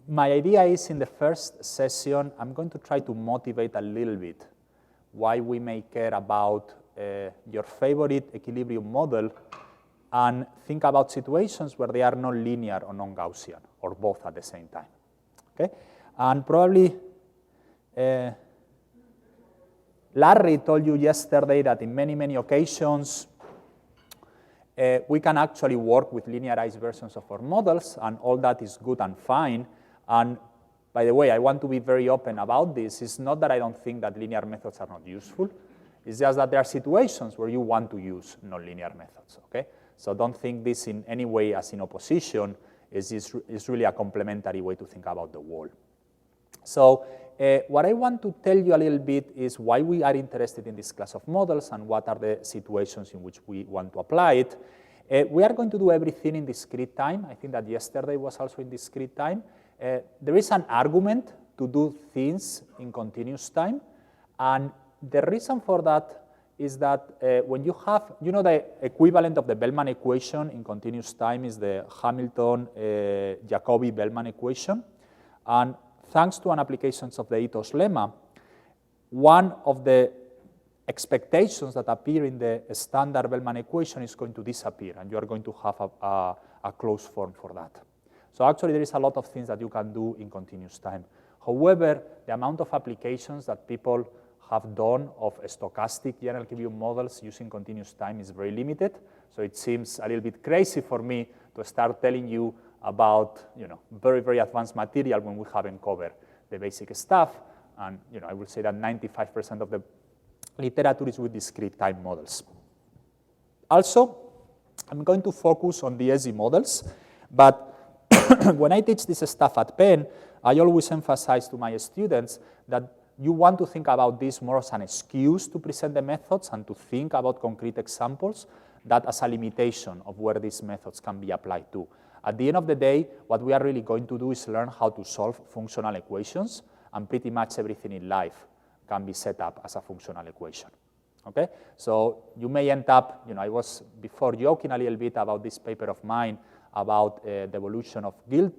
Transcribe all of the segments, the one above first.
my idea is in the first session, I'm going to try to motivate a little bit why we may care about your favorite equilibrium model and think about situations where they are non-linear or non-Gaussian, or both at the same time. Okay? And probably Larry told you yesterday that in many, many occasions, we can actually work with linearized versions of our models, and all that is good and fine. And by the way, I want to be very open about this. It's not that I don't think that linear methods are not useful. It's just that there are situations where you want to use nonlinear methods, okay? So don't think this in any way as in opposition. It's really a complementary way to think about the world. So what I want to tell you a little bit is why we are interested in this class of models and what are the situations in which we want to apply it. We are going to do everything in discrete time. I think that yesterday was also in discrete time. There is an argument to do things in continuous time, and the reason for that is that when you have, you know, the equivalent of the Bellman equation in continuous time is the Hamilton-Jacobi-Bellman equation, and thanks to an application of the Ito's lemma, one of the expectations that appear in the standard Bellman equation is going to disappear, and you are going to have a closed form for that. So actually, there is a lot of things that you can do in continuous time. However, the amount of applications that people have done of stochastic general equilibrium models using continuous time is very limited. So it seems a little bit crazy for me to start telling you about, you know, very, very advanced material when we haven't covered the basic stuff. And, you know, I would say that 95% of the literature is with discrete time models. Also, I'm going to focus on DSGE models, but when I teach this stuff at Penn, I always emphasize to my students that you want to think about this more as an excuse to present the methods and to think about concrete examples, that as a limitation of where these methods can be applied to. At the end of the day, what we are really going to do is learn how to solve functional equations, and pretty much everything in life can be set up as a functional equation. Okay? So you may end up, you know, I was before joking a little bit about this paper of mine about the evolution of guilt.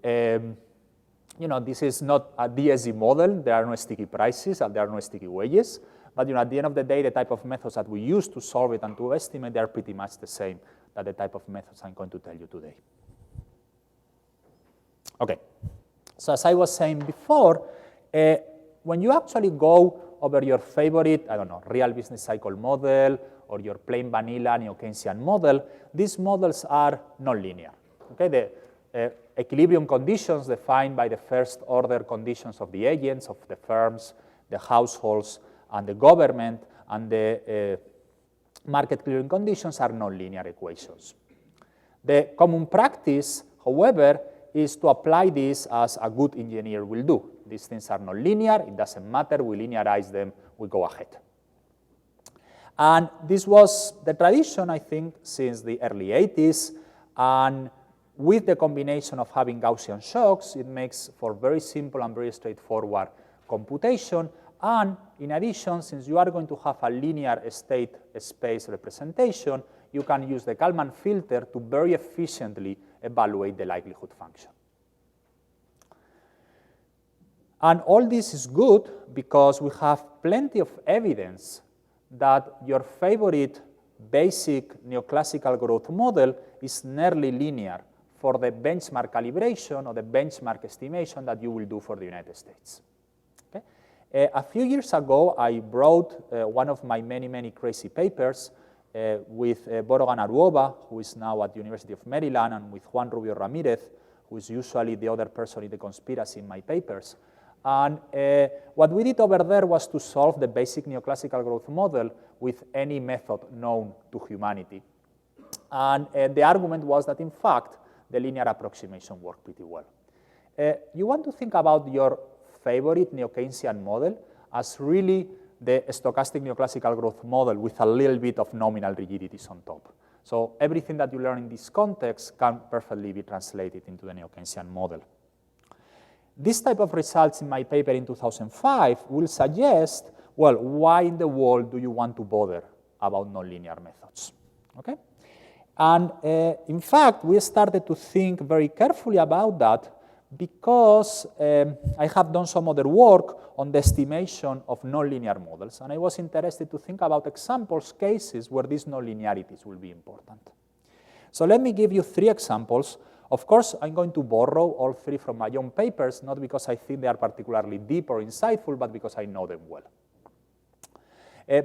You know, this is not a DSGE model. There are no sticky prices and there are no sticky wages. But, you know, at the end of the day, the type of methods that we use to solve it and to estimate, they are pretty much the same as the type of methods I'm going to tell you today. Okay. So as I was saying before, when you actually go over your favorite, I don't know, real business cycle model or your plain vanilla neo-Keynesian model, these models are nonlinear. Okay? The equilibrium conditions defined by the first order conditions of the agents, of the firms, the households, and the government, and the market clearing conditions are nonlinear equations. The common practice, however, is to apply this as a good engineer will do. These things are nonlinear, it doesn't matter, we linearize them, we go ahead. And this was the tradition, I think, since the early 80s, and with the combination of having Gaussian shocks, it makes for very simple and very straightforward computation. And in addition, since you are going to have a linear state space representation, you can use the Kalman filter to very efficiently evaluate the likelihood function. And all this is good because we have plenty of evidence that your favorite basic neoclassical growth model is nearly linear for the benchmark calibration or the benchmark estimation that you will do for the United States. Okay? A few years ago, I brought one of my many, many crazy papers with Borogan Aruova, who is now at the University of Maryland, and with Juan Rubio Ramirez, who is usually the other person in the conspiracy in my papers. And what we did over there was to solve the basic neoclassical growth model with any method known to humanity. And the argument was that, in fact, the linear approximation worked pretty well. You want to think about your favorite neo-Keynesian model as really the stochastic neoclassical growth model with a little bit of nominal rigidities on top. So everything that you learn in this context can perfectly be translated into the neo-Keynesian model. This type of results in my paper in 2005 will suggest, well, why in the world do you want to bother about nonlinear methods? Okay? And in fact, we started to think very carefully about that because I have done some other work on the estimation of nonlinear models, and I was interested to think about examples, cases where these nonlinearities will be important. So let me give you 3 examples. Of course, I'm going to borrow all 3 from my own papers, not because I think they are particularly deep or insightful, but because I know them well.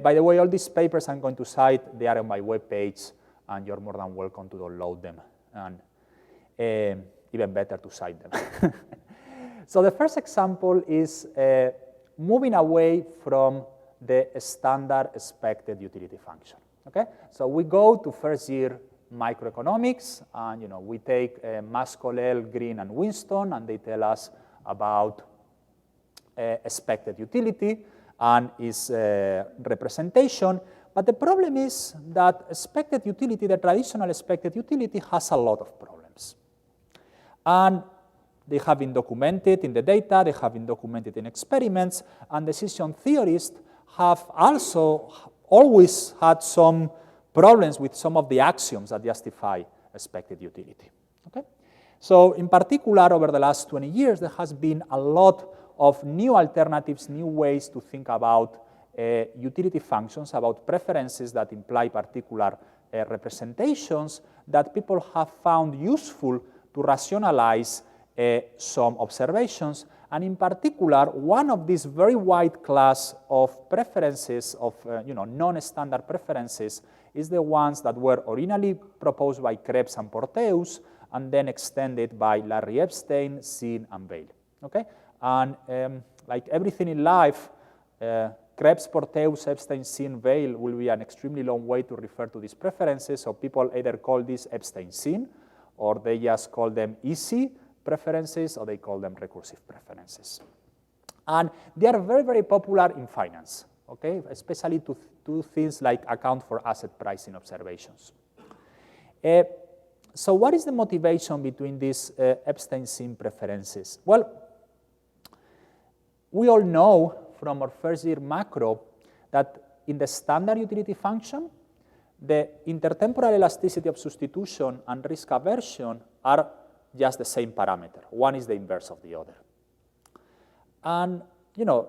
By the way, all these papers I'm going to cite, they are on my webpage, and you're more than welcome to download them, and even better to cite them. So the first example is moving away from the standard expected utility function. Okay? So we go to first year microeconomics, and we take Mascolel, Green, and Winston, and they tell us about expected utility and its representation. But the problem is that expected utility, the traditional expected utility, has a lot of problems. And they have been documented in the data, they have been documented in experiments, and decision theorists have also always had some problems with some of the axioms that justify expected utility. Okay? So in particular, over the last 20 years, there has been a lot of new alternatives, new ways to think about utility functions, about preferences that imply particular representations that people have found useful to rationalize some observations. And in particular, one of these very wide class of preferences, of non-standard preferences, is the ones that were originally proposed by Krebs and Porteus, and then extended by Larry Epstein, Sinn, and Weil. Okay? And like everything in life, Krebs, Porteus, Epstein, Sinn, Weil will be an extremely long way to refer to these preferences, so people either call this Epstein-Sinn, or they just call them easy preferences, or they call them recursive preferences. And they are very, very popular in finance, okay? Especially to do things like account for asset pricing observations. So what is the motivation between these Epstein-Sinn preferences? Well, we all know from our first year macro that in the standard utility function, the intertemporal elasticity of substitution and risk aversion are just the same parameter. One is the inverse of the other. And,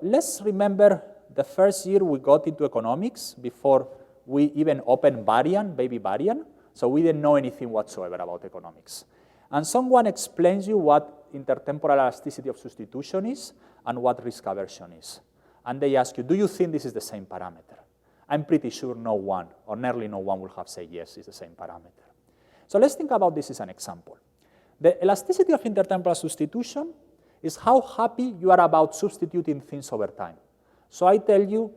let's remember the first year we got into economics before we even opened Varian, baby Varian, so we didn't know anything whatsoever about economics. And someone explains you what intertemporal elasticity of substitution is and what risk aversion is. And they ask you, do you think this is the same parameter? I'm pretty sure no one, or nearly no one, will have said yes, it's the same parameter. So let's think about this as an example. The elasticity of intertemporal substitution is how happy you are about substituting things over time. So I tell you,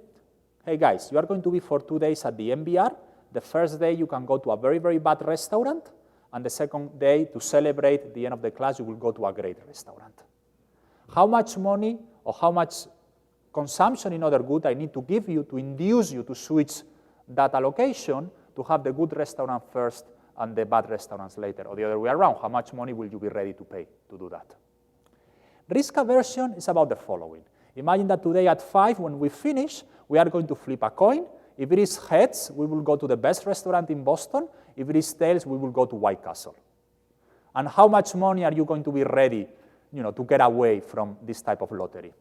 hey guys, you are going to be for 2 days at the NBER. The first day you can go to a very, very bad restaurant, and the second day, to celebrate the end of the class, you will go to a great restaurant. How much money or how much consumption in other goods I need to give you to induce you to switch that allocation to have the good restaurant first and the bad restaurants later, or the other way around? How much money will you be ready to pay to do that? Risk aversion is about the following. Imagine that today at 5, when we finish, we are going to flip a coin. If it is heads, we will go to the best restaurant in Boston. If it is tails, we will go to White Castle. And how much money are you going to be ready, to get away from this type of lottery?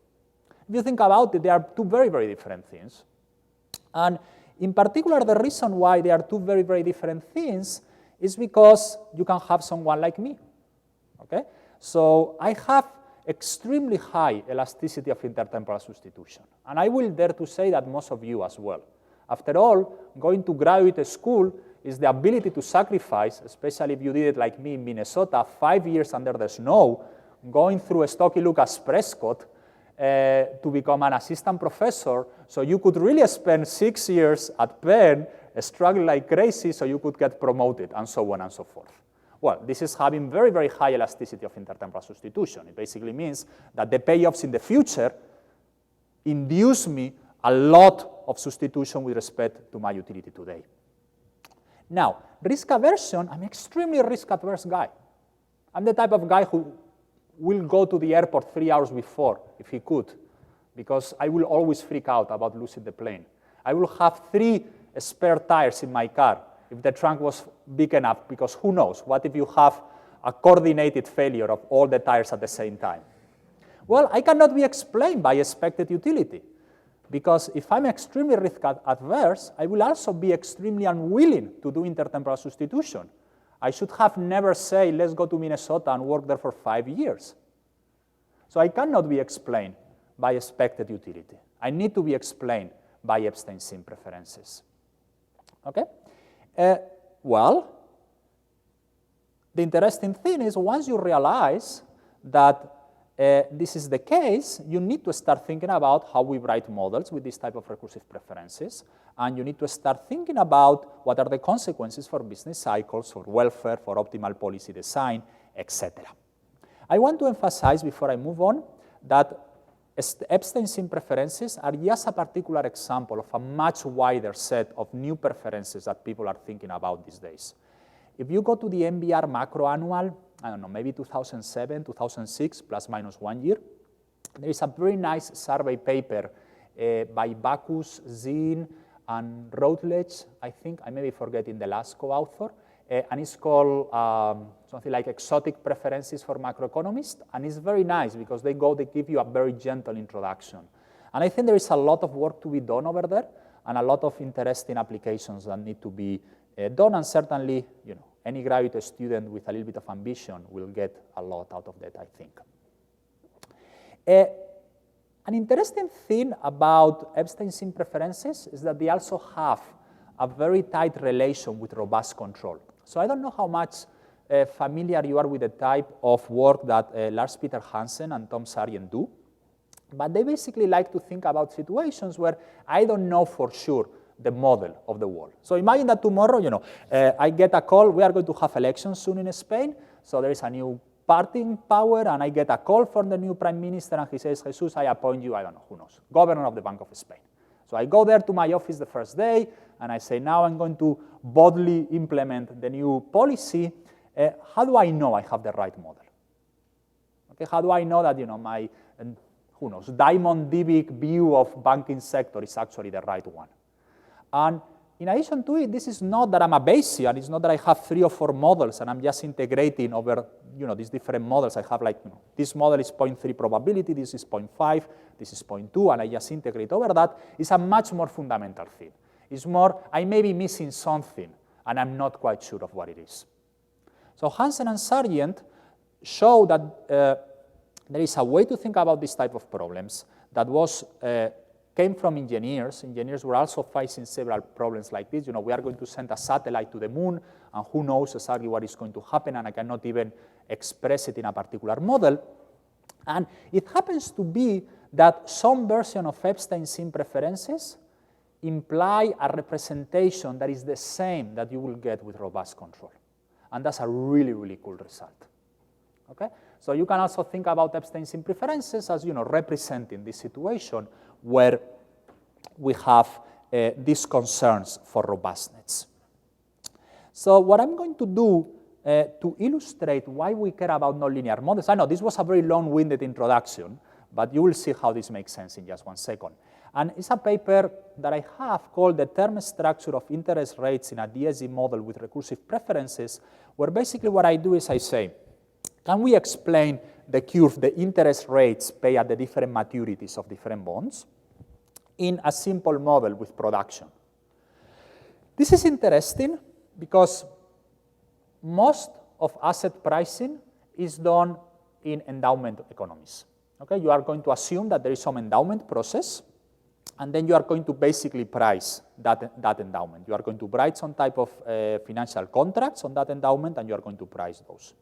If you think about it, they are 2 very, very different things. And in particular, the reason why they are 2 very, very different things is because you can have someone like me. Okay? So I have extremely high elasticity of intertemporal substitution. And I will dare to say that most of you as well. After all, going to graduate school is the ability to sacrifice, especially if you did it like me in Minnesota, 5 years under the snow, going through a Stocky Lucas Prescott to become an assistant professor, so you could really spend 6 years at Penn, struggle like crazy, so you could get promoted, and so on and so forth. Well, this is having very, very high elasticity of intertemporal substitution. It basically means that the payoffs in the future induce me a lot of substitution with respect to my utility today. Now, risk aversion, I'm an extremely risk-averse guy. I'm the type of guy who will go to the airport 3 hours before, if he could, because I will always freak out about losing the plane. I will have 3 spare tires in my car if the trunk was big enough, because who knows, what if you have a coordinated failure of all the tires at the same time? Well, I cannot be explained by expected utility, because if I'm extremely risk adverse, I will also be extremely unwilling to do intertemporal substitution. I should have never said, let's go to Minnesota and work there for 5 years. So I cannot be explained by expected utility. I need to be explained by Epstein-Sim preferences. Okay? Well, the interesting thing is once you realize that this is the case, you need to start thinking about how we write models with this type of recursive preferences, and you need to start thinking about what are the consequences for business cycles, for welfare, for optimal policy design, etc. I want to emphasize before I move on that Epstein-Sim preferences are just a particular example of a much wider set of new preferences that people are thinking about these days. If you go to the NBER macro annual, I don't know, maybe 2007, 2006, plus minus 1 year, there is a very nice survey paper by Bacchus, Zinn, and Routledge, I think. I may be forgetting the last co-author. And it's called something like Exotic Preferences for Macroeconomists. And it's very nice because they give you a very gentle introduction. And I think there is a lot of work to be done over there and a lot of interesting applications that need to be done. And certainly, you know, any graduate student with a little bit of ambition will get a lot out of that, I think. An interesting thing about Epstein-Sim preferences is that they also have a very tight relation with robust control. So I don't know how much familiar you are with the type of work that Lars Peter Hansen and Tom Sargent do, but they basically like to think about situations where I don't know for sure the model of the world. So imagine that tomorrow, you know, I get a call, we are going to have elections soon in Spain, so there is a new party in power, and I get a call from the new prime minister, and he says, Jesus, I appoint you, I don't know, who knows, governor of the Bank of Spain. So I go there to my office the first day, and I say, now I'm going to boldly implement the new policy. How do I know I have the right model? Okay, how do I know that, you know, my, who knows, Diamond Dybbuk view of banking sector is actually the right one? And in addition to it, this is not that I'm a Bayesian. It's not that I have 3 or 4 models and I'm just integrating over, you know, these different models. I have like, you know, this model is 0.3 probability, this is 0.5, this is 0.2, and I just integrate over that. It's a much more fundamental thing. It's more, I may be missing something and I'm not quite sure of what it is. So Hansen and Sargent show that there is a way to think about this type of problems that was came from engineers. Engineers were also facing several problems like this. You know, we are going to send a satellite to the moon, and who knows exactly what is going to happen, and I cannot even express it in a particular model. And it happens to be that some version of Epstein-Sim preferences imply a representation that is the same that you will get with robust control. And that's a really, really cool result. Okay? So you can also think about Epstein-Sim preferences as, you know, representing this situation where we have these concerns for robustness. So what I'm going to do to illustrate why we care about nonlinear models, I know this was a very long-winded introduction, but you will see how this makes sense in just 1 second. And it's a paper that I have called The Term Structure of Interest Rates in a DSGE Model with Recursive Preferences, where basically what I do is I say, can we explain the curve, the interest rates paid at the different maturities of different bonds in a simple model with production? This is interesting because most of asset pricing is done in endowment economies. Okay? You are going to assume that there is some endowment process, and then you are going to basically price that endowment. You are going to write some type of financial contracts on that endowment, and you are going to price those.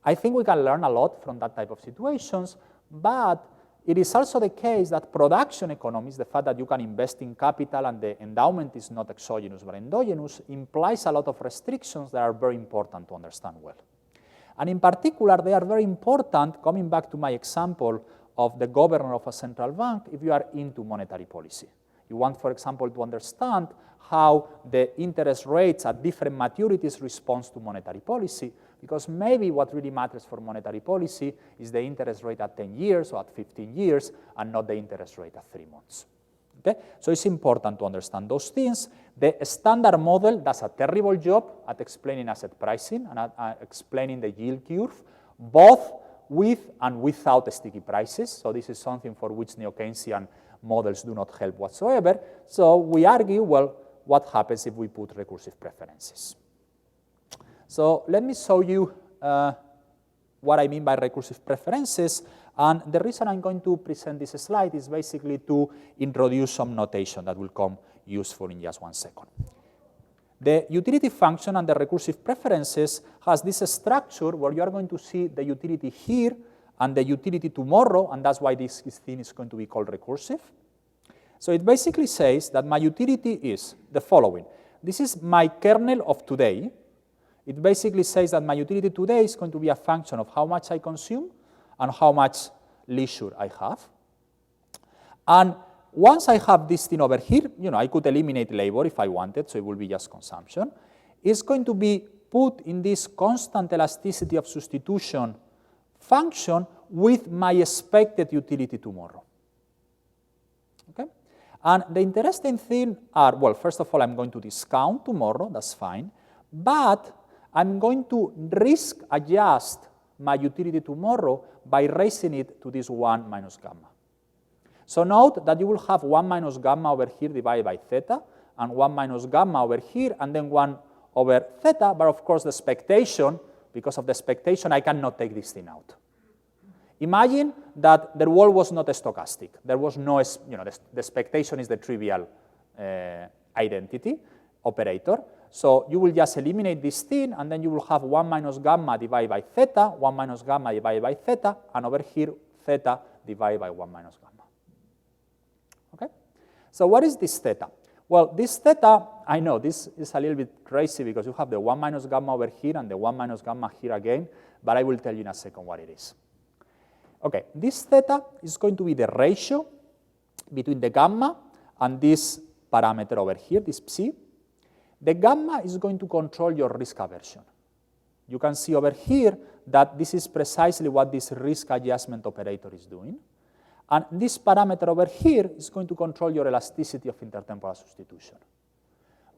I think we can learn a lot from that type of situations, but it is also the case that production economies, the fact that you can invest in capital and the endowment is not exogenous but endogenous, implies a lot of restrictions that are very important to understand well. And in particular, they are very important, coming back to my example of the governor of a central bank, if you are into monetary policy. You want, for example, to understand how the interest rates at different maturities respond to monetary policy, because maybe what really matters for monetary policy is the interest rate at 10 years or at 15 years and not the interest rate at 3 months. Okay? So it's important to understand those things. The standard model does a terrible job at explaining asset pricing and at explaining the yield curve, both with and without sticky prices. So this is something for which neo-Keynesian models do not help whatsoever. So we argue, well, what happens if we put recursive preferences? So let me show you what I mean by recursive preferences. And the reason I'm going to present this slide is basically to introduce some notation that will come useful in just 1 second. The utility function and the recursive preferences has this structure where you are going to see the utility here and the utility tomorrow, and that's why this thing is going to be called recursive. So it basically says that my utility is the following. This is my kernel of today. It basically says that my utility today is going to be a function of how much I consume and how much leisure I have. And once I have this thing over here, I could eliminate labor if I wanted, so it will be just consumption. It's going to be put in this constant elasticity of substitution function with my expected utility tomorrow. Okay? And the interesting thing are, well, first of all, I'm going to discount tomorrow, that's fine, but I'm going to risk adjust my utility tomorrow by raising it to this 1 minus gamma. So note that you will have 1 minus gamma over here divided by theta, and 1 minus gamma over here, and then 1 over theta, but of course the expectation, because of the expectation, I cannot take this thing out. Imagine that the world was not stochastic. There was no, the expectation is the trivial identity operator. So you will just eliminate this thing, and then you will have 1 minus gamma divided by theta, 1 minus gamma divided by theta, and over here, theta divided by 1 minus gamma. Okay? So what is this theta? Well, this theta, I know this is a little bit crazy because you have the 1 minus gamma over here and the 1 minus gamma here again, but I will tell you in a second what it is. Okay, this theta is going to be the ratio between the gamma and this parameter over here, this psi. The gamma is going to control your risk aversion. You can see over here that this is precisely what this risk adjustment operator is doing. And this parameter over here is going to control your elasticity of intertemporal substitution.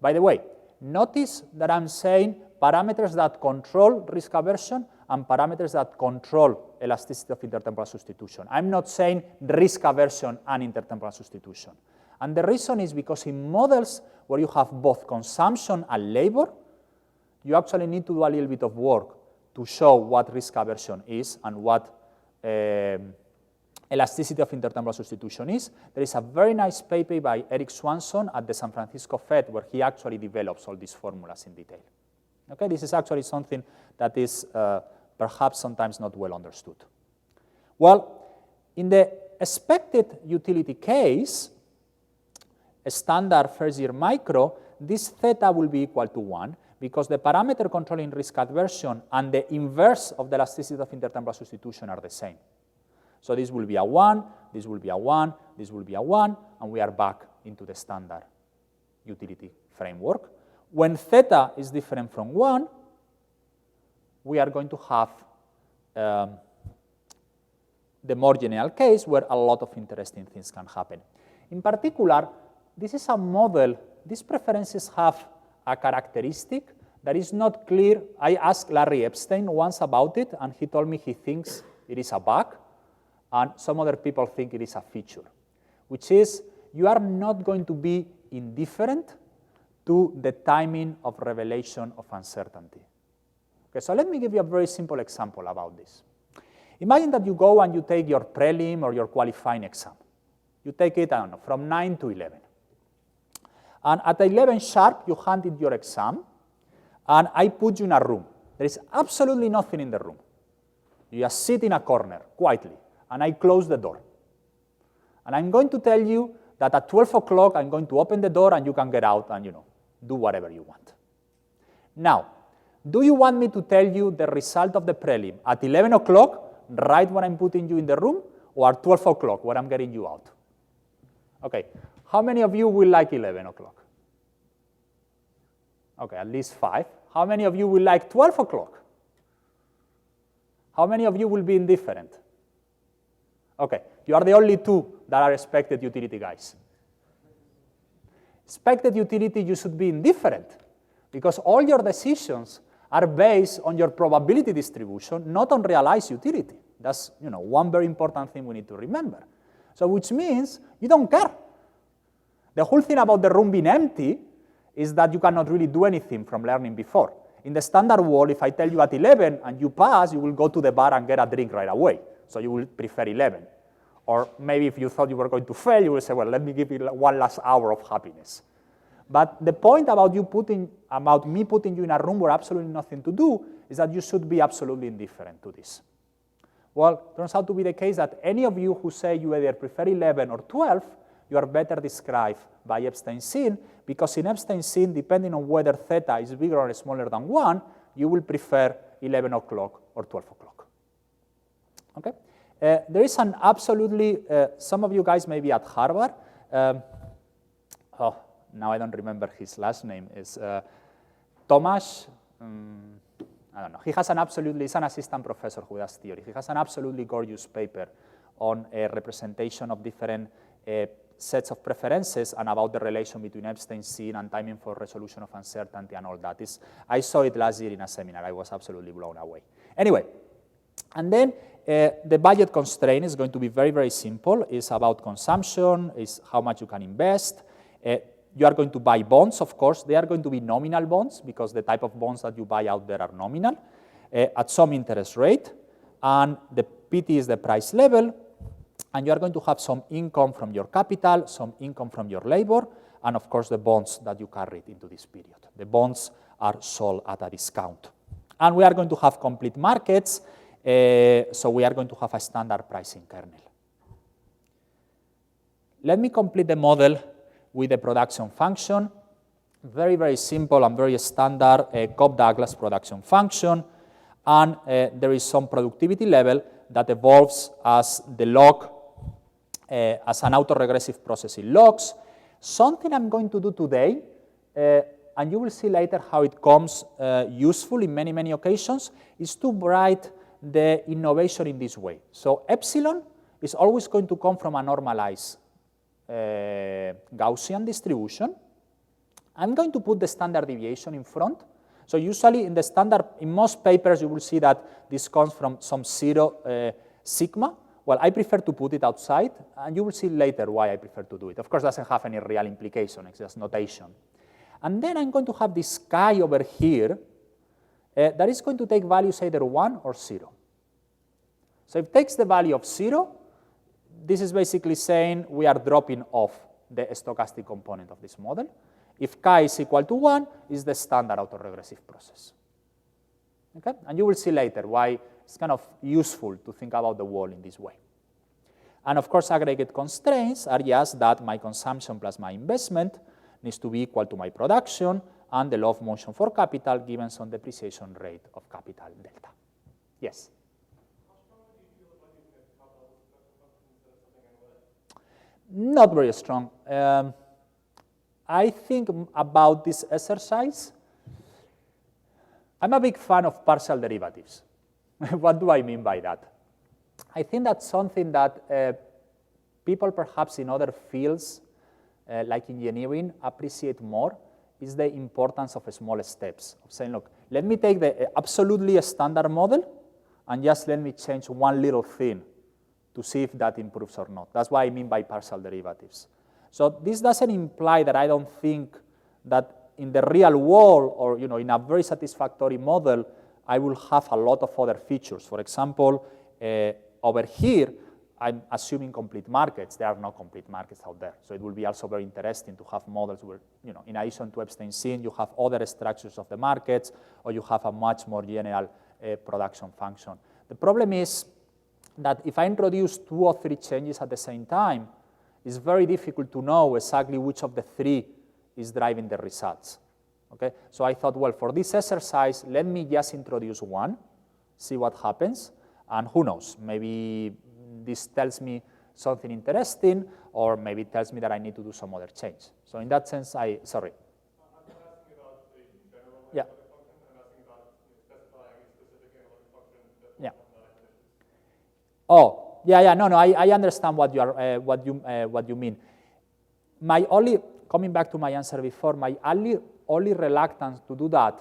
By the way, notice that I'm saying parameters that control risk aversion and parameters that control elasticity of intertemporal substitution. I'm not saying risk aversion and intertemporal substitution. And the reason is because in models where you have both consumption and labor, you actually need to do a little bit of work to show what risk aversion is and what elasticity of intertemporal substitution is. There is a very nice paper by Eric Swanson at the San Francisco Fed where he actually develops all these formulas in detail. Okay, this is actually something that is perhaps sometimes not well understood. Well, in the expected utility case, a standard first-year micro, this theta will be equal to 1 because the parameter controlling risk aversion and the inverse of the elasticity of intertemporal substitution are the same. So this will be a 1, this will be a 1, this will be a 1, and we are back into the standard utility framework. When theta is different from 1, we are going to have the more general case where a lot of interesting things can happen. In particular, this is a model, these preferences have a characteristic that is not clear. I asked Larry Epstein once about it, and he told me he thinks it is a bug, and some other people think it is a feature, which is you are not going to be indifferent to the timing of revelation of uncertainty. Okay, so let me give you a very simple example about this. Imagine that you go and you take your prelim or your qualifying exam. You take it, I don't know, from 9 to 11. And at 11 sharp, you hand in your exam, and I put you in a room. There is absolutely nothing in the room. You just sit in a corner, quietly, and I close the door. And I'm going to tell you that at 12 o'clock, I'm going to open the door, and you can get out and, do whatever you want. Now, do you want me to tell you the result of the prelim at 11 o'clock, right when I'm putting you in the room, or at 12 o'clock when I'm getting you out? Okay, how many of you will like 11 o'clock? Okay, at least 5. How many of you will like 12 o'clock? How many of you will be indifferent? Okay, you are the only 2 that are expected utility guys. expected utility, you should be indifferent because all your decisions are based on your probability distribution, not on realized utility. That's one very important thing we need to remember. So which means you don't care. The whole thing about the room being empty is that you cannot really do anything from learning before. In the standard world, if I tell you at 11 and you pass, you will go to the bar and get a drink right away. So you will prefer 11. Or maybe if you thought you were going to fail, you will say, well, let me give you one last hour of happiness. But the point about me putting you in a room where absolutely nothing to do is that you should be absolutely indifferent to this. Well, it turns out to be the case that any of you who say you either prefer 11 or 12, you are better described by Epstein-Sinn, because in Epstein-Sinn, depending on whether theta is bigger or smaller than 1, you will prefer 11 o'clock or 12 o'clock. Okay? There is an absolutely, some of you guys may be at Harvard. Now I don't remember his last name. It's Thomas, I don't know. He has he's an assistant professor who does theory. He has an absolutely gorgeous paper on a representation of different sets of preferences and about the relation between Epstein-Sinn and timing for resolution of uncertainty and all that. I saw it last year in a seminar. I was absolutely blown away. Anyway, and then the budget constraint is going to be very, very simple. It's about consumption, it's how much you can invest. You are going to buy bonds, of course. They are going to be nominal bonds because the type of bonds that you buy out there are nominal at some interest rate. And the PT is the price level. And you are going to have some income from your capital, some income from your labor, and of course the bonds that you carried into this period. The bonds are sold at a discount. And we are going to have complete markets, so we are going to have a standard pricing kernel. Let me complete the model with the production function. Very, very simple and very standard Cobb-Douglas production function. And there is some productivity level that evolves as the log, as an autoregressive process in logs. Something I'm going to do today, and you will see later how it comes useful in many, many occasions, is to write the innovation in this way. So epsilon is always going to come from a normalized Gaussian distribution. I'm going to put the standard deviation in front. So usually in the standard, in most papers, you will see that this comes from some 0 sigma. Well, I prefer to put it outside, and you will see later why I prefer to do it. Of course, it doesn't have any real implication, it's just notation. And then I'm going to have this chi over here that is going to take values either 1 or 0. So if it takes the value of 0, this is basically saying we are dropping off the stochastic component of this model. If chi is equal to 1, is the standard autoregressive process. Okay? And you will see later why it's kind of useful to think about the world in this way. And of course, aggregate constraints are just that my consumption plus my investment needs to be equal to my production and the law of motion for capital given some depreciation rate of capital delta. Yes? Not very strong. I think about this exercise, I'm a big fan of partial derivatives. What do I mean by that? I think that's something that people perhaps in other fields, like engineering, appreciate more, is the importance of small steps. Of saying, look, let me take the absolutely standard model and just let me change one little thing to see if that improves or not. That's what I mean by partial derivatives. So this doesn't imply that I don't think that in the real world or in a very satisfactory model, I will have a lot of other features. For example, over here, I'm assuming complete markets. There are no complete markets out there. So it will be also very interesting to have models where, in addition to Epstein-Sinn, you have other structures of the markets, or you have a much more general production function. The problem is that if I introduce 2 or 3 changes at the same time, it's very difficult to know exactly which of the 3 is driving the results. Okay? So I thought, well, for this exercise, let me just introduce 1, see what happens, and who knows, maybe this tells me something interesting, or maybe it tells me that I need to do some other change. So in that sense, sorry. I'm asking about the general analytic function. I'm asking about specifying a specific analytic function that will have that definition. Oh, yeah, no, I understand what you mean. My only coming back to my answer before, my only reluctance to do that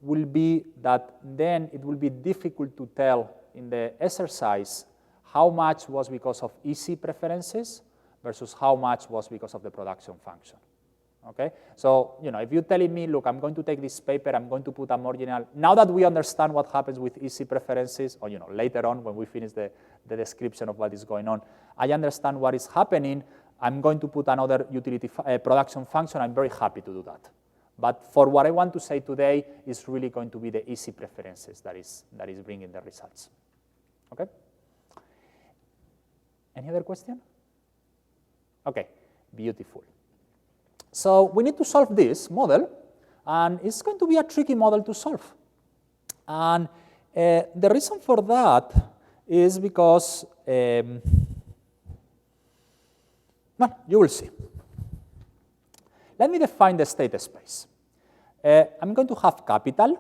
will be that then it will be difficult to tell in the exercise how much was because of easy preferences versus how much was because of the production function. Okay? So, if you're telling me, look, I'm going to take this paper, I'm going to put a marginal, now that we understand what happens with easy preferences, or, later on when we finish the description of what is going on, I understand what is happening, I'm going to put another utility production function, I'm very happy to do that. But for what I want to say today is really going to be the easy preferences that is bringing the results. Okay? Any other question? Okay, beautiful. So we need to solve this model, and it's going to be a tricky model to solve. And the reason for that is because, well, you will see. Let me define the state space. I'm going to have capital.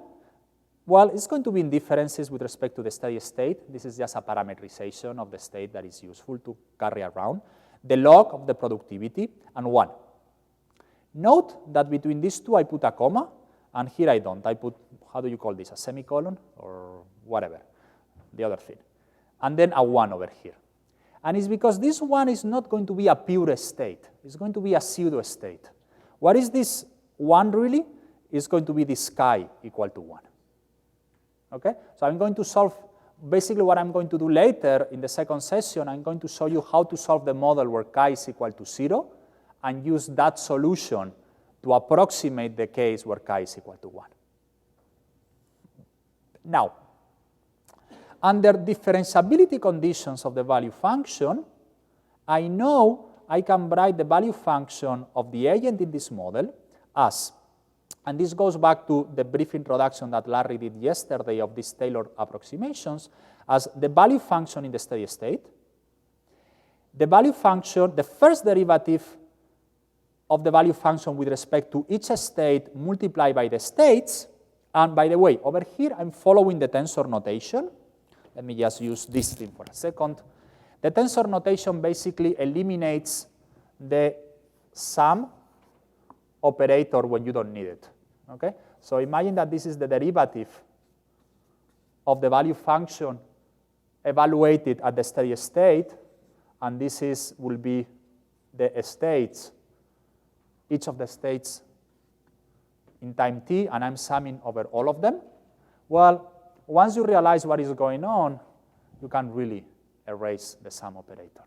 Well, it's going to be in differences with respect to the steady state. This is just a parameterization of the state that is useful to carry around. The log of the productivity, and 1. Note that between these two I put a comma, and here I don't. I put, how do you call this, a semicolon or whatever, the other thing. And then a 1 over here. And it's because this 1 is not going to be a pure state. It's going to be a pseudo state. What is this 1 really? It's going to be this chi equal to 1. Okay? So I'm going to solve, basically what I'm going to do later in the second session, I'm going to show you how to solve the model where chi is equal to 0, and use that solution to approximate the case where chi is equal to 1. Now, under differentiability conditions of the value function, I know I can write the value function of the agent in this model as, and this goes back to the brief introduction that Larry did yesterday of these tailored approximations, as the value function in the steady state, the value function, the first derivative of the value function with respect to each state multiplied by the states. And by the way, over here I'm following the tensor notation. Let me just use this thing for a second. The tensor notation basically eliminates the sum operator when you don't need it. Okay? So imagine that this is the derivative of the value function evaluated at the steady state, and this will be the states, each of the states in time t, and I'm summing over all of them. Well, once you realize what is going on, you can really erase the sum operator.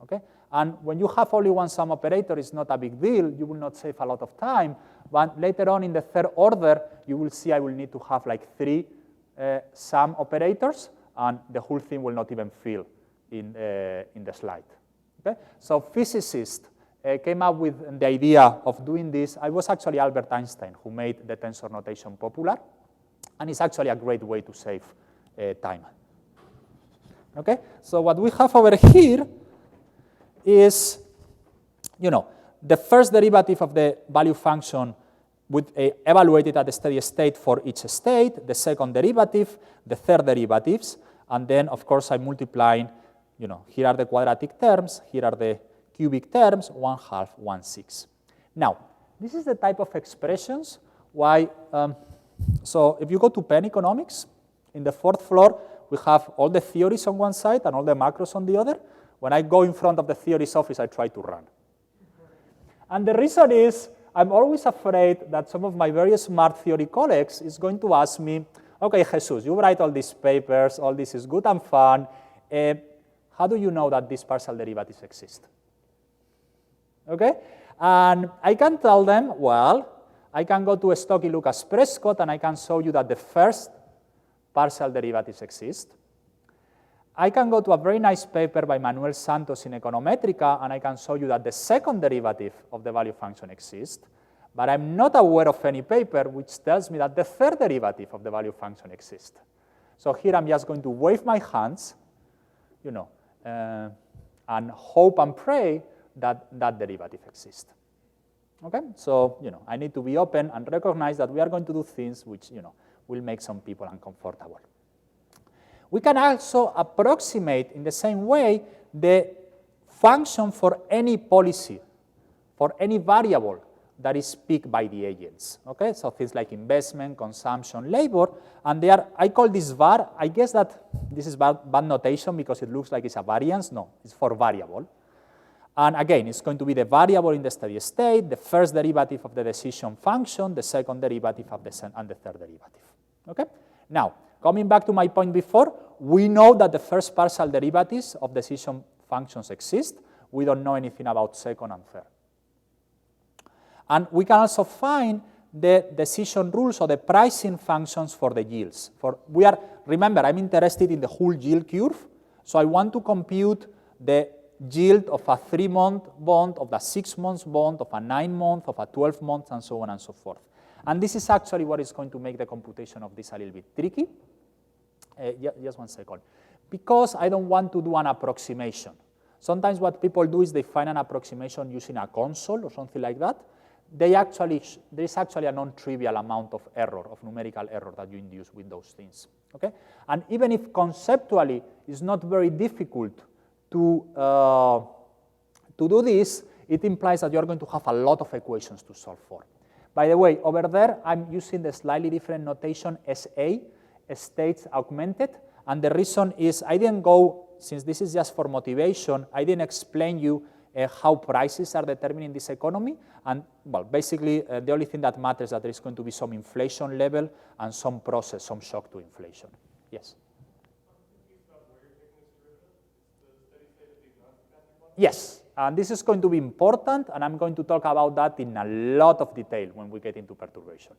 Okay? And when you have only one sum operator, it's not a big deal. You will not save a lot of time. But later on in the third order, you will see I will need to have like 3 sum operators, and the whole thing will not even fill in the slide. Okay? So physicists came up with the idea of doing this. It was actually Albert Einstein who made the tensor notation popular, and it's actually a great way to save time. Okay? So what we have over here is, the first derivative of the value function with evaluated at the steady state for each state, the second derivative, the third derivatives, and then, of course, I'm multiplying, here are the quadratic terms, here are the cubic terms, 1/2, 1/6. Now, this is the type of expressions why, so if you go to Penn Economics, in the 4th floor, we have all the theories on one side and all the macros on the other. When I go in front of the theories office, I try to run. And the reason is, I'm always afraid that some of my very smart theory colleagues is going to ask me, okay, Jesus, you write all these papers, all this is good and fun. How do you know that these partial derivatives exist? Okay? And I can tell them, well, I can go to Stokely-Lucas-Prescott and I can show you that the first partial derivatives exist. I can go to a very nice paper by Manuel Santos in Econometrica and I can show you that the second derivative of the value function exists, but I'm not aware of any paper which tells me that the third derivative of the value function exists. So here I'm just going to wave my hands, and hope and pray that that derivative exists. Okay? So, I need to be open and recognize that we are going to do things which, will make some people uncomfortable. We can also approximate in the same way the function for any policy for any variable that is picked by the agents, okay? So things like investment, consumption, labor, and they are, I call this var, I guess that this is bad notation because it looks like it's a variance. No, it's for variable. And again, it's going to be the variable in the steady state, the first derivative of the decision function, the second derivative of and the third derivative, okay? Now, coming back to my point before, we know that the first partial derivatives of decision functions exist. We don't know anything about second and third. And we can also find the decision rules or the pricing functions for the yields. Remember, I'm interested in the whole yield curve, so I want to compute the yield of a 3-month bond, of a 6-month bond, of a 9-month, of a 12-month, and so on and so forth. And this is actually what is going to make the computation of this a little bit tricky. Just 1 second. Because I don't want to do an approximation. Sometimes what people do is they find an approximation using a console or something like that. There is actually a non-trivial amount of error, of numerical error that you induce with those things. Okay? And even if conceptually it's not very difficult to do this, it implies that you're going to have a lot of equations to solve for. By the way, over there, I'm using the slightly different notation SA, states augmented, and the reason is I didn't go, since this is just for motivation, I didn't explain you how prices are determined in this economy, and well, basically the only thing that matters is that there is going to be some inflation level and some process, some shock to inflation. Yes? Yes, and this is going to be important, and I'm going to talk about that in a lot of detail when we get into perturbation.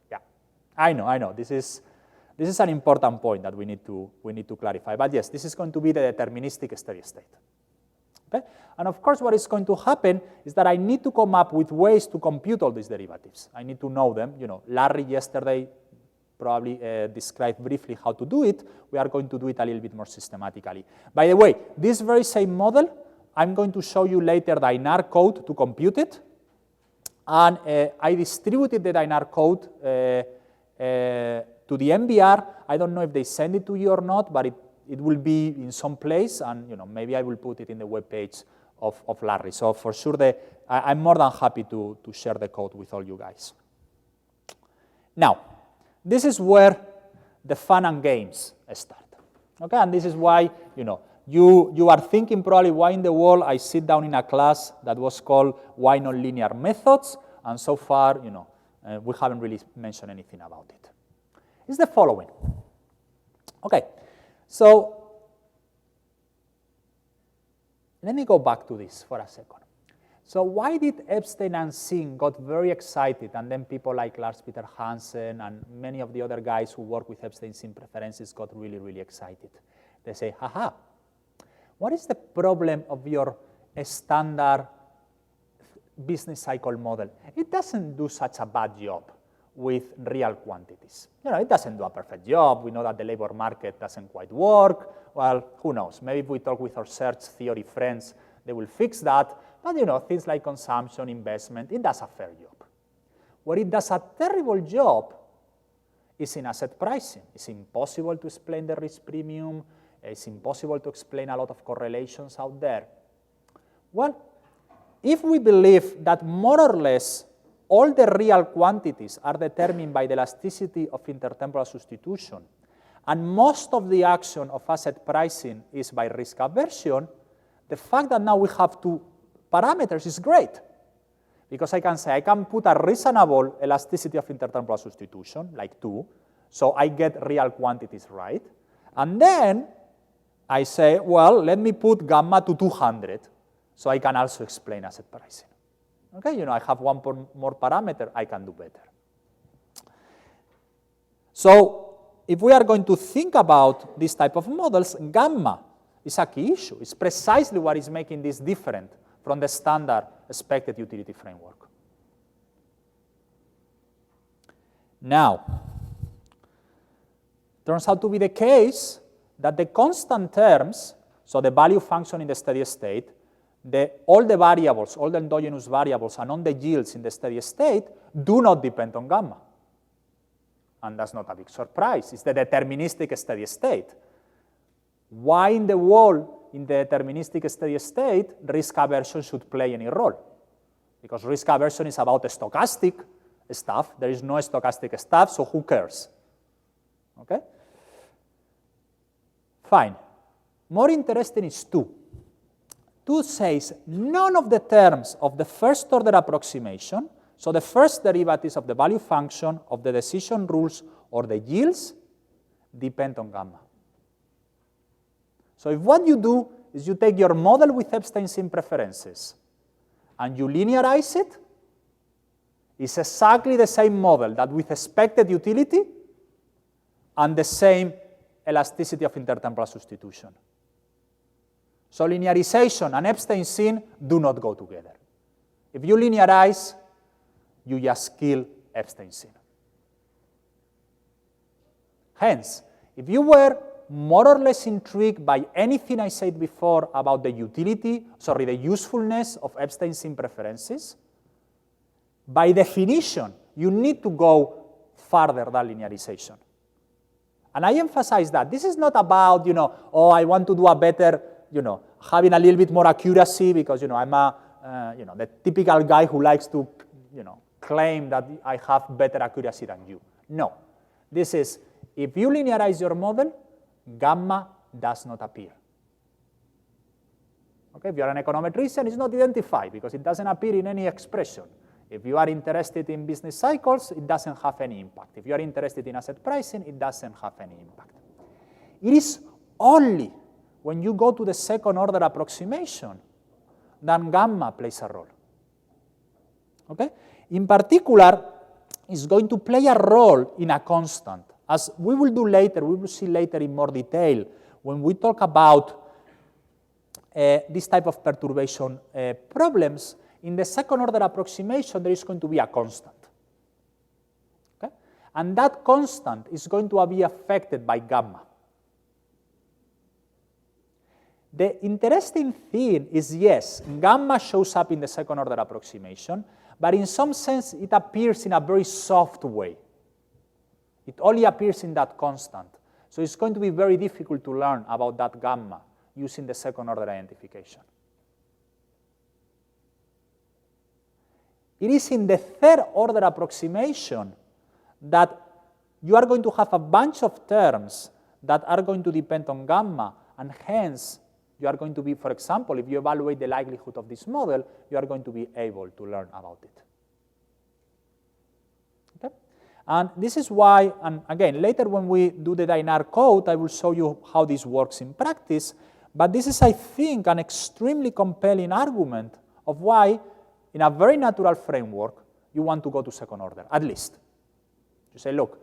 Yeah, I know. This is an important point that we need to clarify. But yes, this is going to be the deterministic steady state. Okay? And of course, what is going to happen is that I need to come up with ways to compute all these derivatives. I need to know them. You know, Larry yesterday probably described briefly how to do it. We are going to do it a little bit more systematically. By the way, this very same model, I'm going to show you later the NBER code to compute it. And I distributed the NBER code to the NBER. I don't know if they send it to you or not, but it will be in some place, and maybe I will put it in the web page of Larry. So for sure, I'm more than happy to share the code with all you guys. Now, this is where the fun and games start. Okay, and this is why you are thinking probably why in the world I sit down in a class that was called Why Nonlinear Methods, and so far we haven't really mentioned anything about it. It's the following. Okay, so let me go back to this for a second. So why did Epstein and Singh got very excited, and then people like Lars Peter Hansen and many of the other guys who work with Epstein-Singh preferences got really, really excited? They say, haha, what is the problem of your standard business cycle model? It doesn't do such a bad job with real quantities. It doesn't do a perfect job. We know that the labor market doesn't quite work. Well, who knows? Maybe if we talk with our search theory friends, they will fix that. But things like consumption, investment, it does a fair job. Where it does a terrible job is in asset pricing. It's impossible to explain the risk premium. It's impossible to explain a lot of correlations out there. Well, if we believe that more or less all the real quantities are determined by the elasticity of intertemporal substitution, and most of the action of asset pricing is by risk aversion, the fact that now we have two parameters is great. Because I can say I can put a reasonable elasticity of intertemporal substitution, like 2, so I get real quantities right. And then I say, well, let me put gamma to 200, so I can also explain asset pricing. Okay, I have one more parameter, I can do better. So if we are going to think about this type of models, gamma is a key issue. It's precisely what is making this different from the standard expected utility framework. Now, it turns out to be the case that the constant terms, so the value function in the steady state, all the variables, all the endogenous variables, and on the yields in the steady state do not depend on gamma. And that's not a big surprise. It's the deterministic steady state. Why in the world, in the deterministic steady state, risk aversion should play any role? because risk aversion is about stochastic stuff. There is no stochastic stuff, so who cares? Okay? Fine. More interesting is 2. 2 says none of the terms of the first order approximation, so the first derivatives of the value function, of the decision rules, or the yields, depend on gamma. So if what you do is you take your model with Epstein-Sinn preferences and you linearize it, it's exactly the same model that with expected utility and the same elasticity of intertemporal substitution. So linearization and Epstein-Sinn do not go together. If you linearize, you just kill Epstein-Sinn. Hence, if you were more or less intrigued by anything I said before about the the usefulness of Epstein-Sinn preferences, by definition, you need to go further than linearization. And I emphasize that. This is not about, I want to do a better, having a little bit more accuracy because, I'm the typical guy who likes to, claim that I have better accuracy than you. No. This is, if you linearize your model, gamma does not appear. Okay, if you are an econometrician, it's not identified because it doesn't appear in any expression. If you are interested in business cycles, it doesn't have any impact. If you are interested in asset pricing, it doesn't have any impact. It is only when you go to the second order approximation that gamma plays a role. Okay? In particular, it's going to play a role in a constant. As we will do later, we will see later in more detail when we talk about this type of perturbation problems. In the second order approximation, there is going to be a constant. Okay? And that constant is going to be affected by gamma. The interesting thing is, yes, gamma shows up in the second order approximation, but in some sense it appears in a very soft way. It only appears in that constant. So it's going to be very difficult to learn about that gamma using the second order identification. It is in the third order approximation that you are going to have a bunch of terms that are going to depend on gamma, and hence you are going to be, for example, if you evaluate the likelihood of this model, you are going to be able to learn about it. Okay? And this is why, and again, later when we do the Dynar code, I will show you how this works in practice, but this is, I think, an extremely compelling argument of why, in a very natural framework, you want to go to second order, at least. You say, look,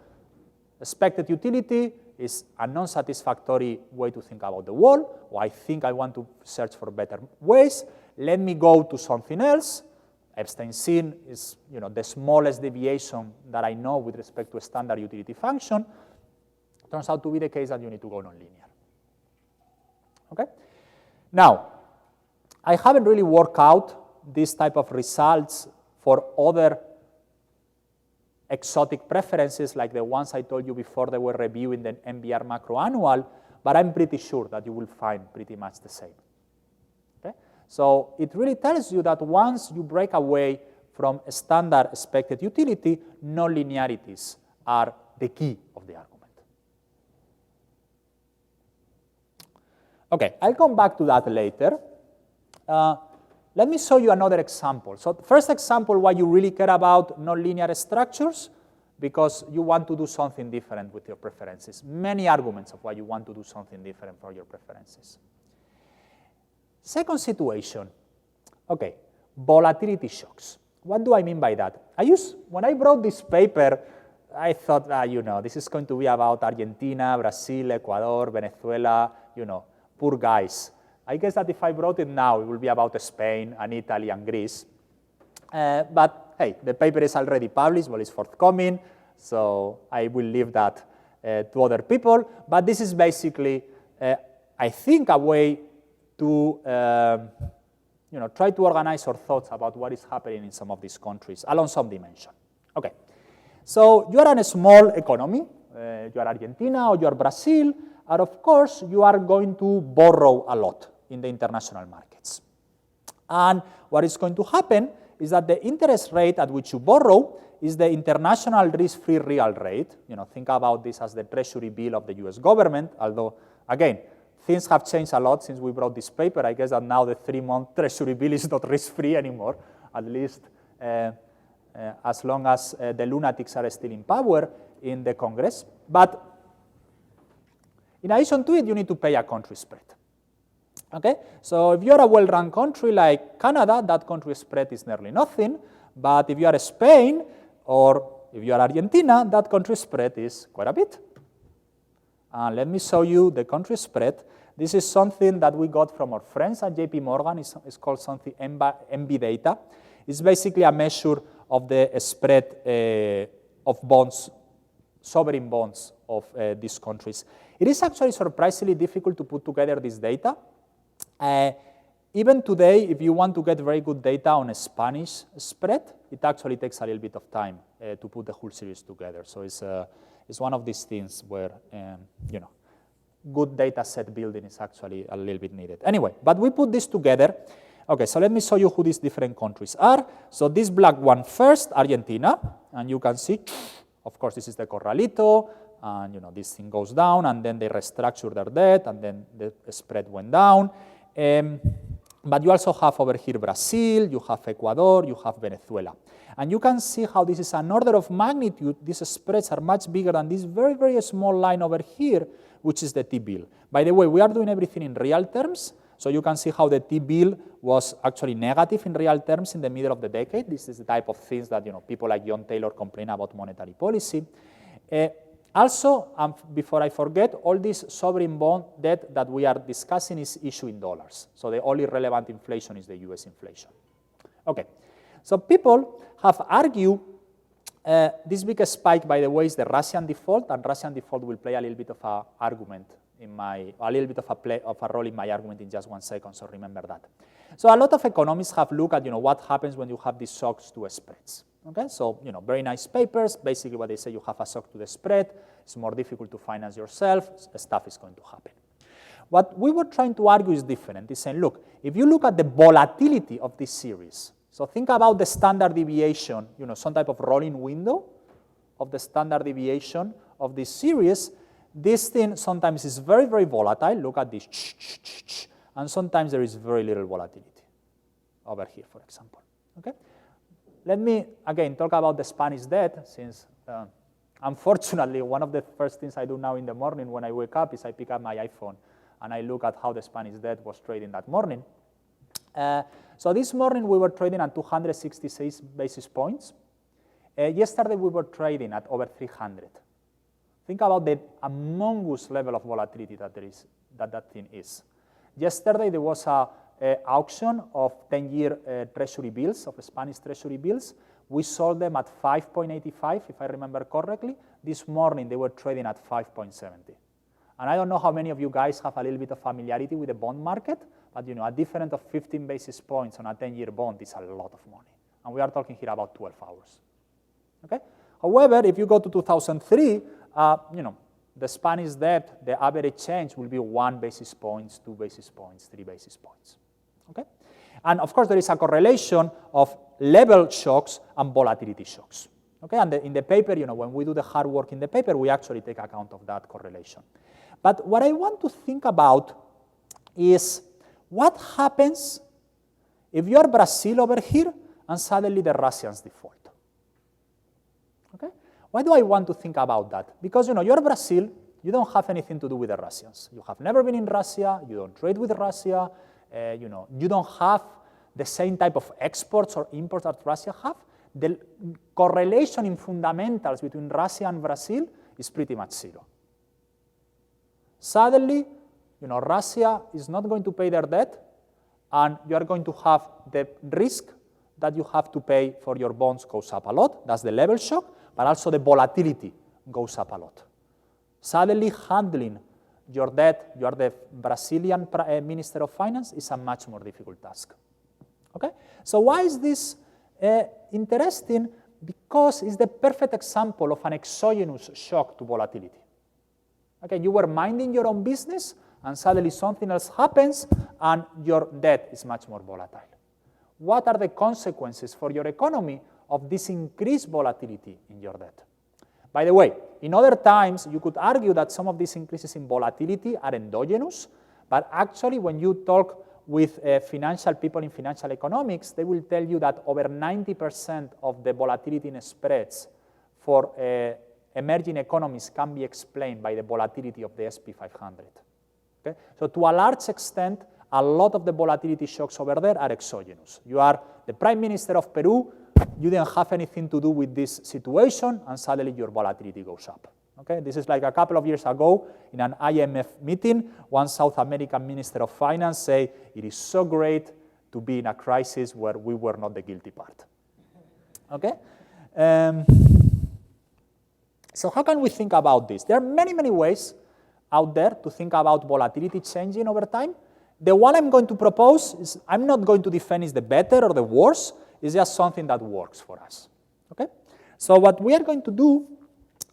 expected utility is a non-satisfactory way to think about the world, or I think I want to search for better ways. Let me go to something else. Epstein-Sinn is the smallest deviation that I know with respect to a standard utility function. It turns out to be the case that you need to go nonlinear. Okay? Now, I haven't really worked out this type of results for other exotic preferences like the ones I told you before they were reviewing the NBER macroannual, but I'm pretty sure that you will find pretty much the same. Okay? So it really tells you that once you break away from a standard expected utility, nonlinearities are the key of the argument. Okay, I'll come back to that later. Let me show you another example. So the first example, why you really care about nonlinear structures, because you want to do something different with your preferences. Many arguments of why you want to do something different for your preferences. Second situation, okay, volatility shocks. What do I mean by that? When I wrote this paper, I thought, this is going to be about Argentina, Brazil, Ecuador, Venezuela, poor guys. I guess that if I wrote it now, it will be about Spain and Italy and Greece. But hey, the paper is already published, well, it's forthcoming, so I will leave that to other people. But this is basically, I think, a way to try to organize our thoughts about what is happening in some of these countries along some dimension. Okay, so you are in a small economy, you are Argentina or you are Brazil, and of course you are going to borrow a lot in the international markets. And what is going to happen is that the interest rate at which you borrow is the international risk-free real rate. Think about this as the treasury bill of the US government, although, again, things have changed a lot since we brought this paper. I guess that now the 3-month treasury bill is not risk-free anymore, at least as long as the lunatics are still in power in the Congress. But in addition to it, you need to pay a country spread. Okay, so if you're a well-run country like Canada, that country spread is nearly nothing. But if you are Spain or if you are Argentina, that country spread is quite a bit. Let me show you the country spread. This is something that we got from our friends at JP Morgan. It's called something MB data. It's basically a measure of the spread of bonds, sovereign bonds of these countries. It is actually surprisingly difficult to put together this data. Even today, if you want to get very good data on a Spanish spread, it actually takes a little bit of time to put the whole series together. So it's one of these things where, good data set building is actually a little bit needed. Anyway, but we put this together. Okay, so let me show you who these different countries are. So this black one first, Argentina, and you can see, of course, this is the Corralito, and this thing goes down, and then they restructure their debt, and then the spread went down. But you also have over here Brazil, you have Ecuador, you have Venezuela. And you can see how this is an order of magnitude. These spreads are much bigger than this very, very small line over here, which is the T-bill. By the way, we are doing everything in real terms, so you can see how the T-bill was actually negative in real terms in the middle of the decade. This is the type of things that people like John Taylor complain about monetary policy. Also, before I forget, all this sovereign bond debt that we are discussing is issued in dollars. So the only relevant inflation is the US inflation. Okay, so people have argued this big spike, by the way, is the Russian default, and Russian default will play a little bit of an argument of a role in my argument in just 1 second, so remember that. So a lot of economists have looked at what happens when you have these shocks to spreads. Okay, so very nice papers. Basically, what they say, you have a shock to the spread. It's more difficult to finance yourself. Stuff is going to happen. What we were trying to argue is different. It's saying, look, if you look at the volatility of this series, so think about the standard deviation, some type of rolling window of the standard deviation of this series. This thing sometimes is very, very volatile. Look at this, and sometimes there is very little volatility over here, for example. Okay. Let me, again, talk about the Spanish debt, since unfortunately, one of the first things I do now in the morning when I wake up is I pick up my iPhone and I look at how the Spanish debt was trading that morning. So this morning we were trading at 266 basis points. Yesterday we were trading at over 300. Think about the humongous level of volatility that that thing is. Yesterday there was a auction of 10-year treasury bills, of Spanish treasury bills. We sold them at 5.85, if I remember correctly. This morning, they were trading at 5.70. And I don't know how many of you guys have a little bit of familiarity with the bond market, but a difference of 15 basis points on a 10-year bond is a lot of money. And we are talking here about 12 hours. Okay? However, if you go to 2003, the Spanish debt, the average change will be 1 basis point, 2 basis points, 3 basis points. Okay? And of course, there is a correlation of level shocks and volatility shocks. Okay? And in the paper, when we do the hard work in the paper, we actually take account of that correlation. But what I want to think about is what happens if you are Brazil over here and suddenly the Russians default. Okay? Why do I want to think about that? Because you're Brazil, you don't have anything to do with the Russians. You have never been in Russia, you don't trade with Russia, you don't have the same type of exports or imports that Russia have. The correlation in fundamentals between Russia and Brazil is pretty much zero. Suddenly, Russia is not going to pay their debt, and you are going to have the risk that you have to pay for your bonds goes up a lot. That's the level shock, but also the volatility goes up a lot. Suddenly handling your debt, you are the Brazilian Minister of Finance, is a much more difficult task. Okay? So why is this interesting? Because it's the perfect example of an exogenous shock to volatility. Okay, you were minding your own business, and suddenly something else happens, and your debt is much more volatile. what are the consequences for your economy of this increased volatility in your debt. By the way, in other times, you could argue that some of these increases in volatility are endogenous, but actually when you talk with financial people in financial economics, they will tell you that over 90% of the volatility in spreads for emerging economies can be explained by the volatility of the SP 500. Okay? So to a large extent, a lot of the volatility shocks over there are exogenous. You are the Prime Minister of Peru, you didn't have anything to do with this situation, and suddenly your volatility goes up. Okay? This is like a couple of years ago in an IMF meeting, one South American Minister of Finance said, it is so great to be in a crisis where we were not the guilty part. Okay? So how can we think about this? There are many, many ways out there to think about volatility changing over time. The one I'm going to propose is, I'm not going to defend is the better or the worse, it's just something that works for us. Okay? So what we are going to do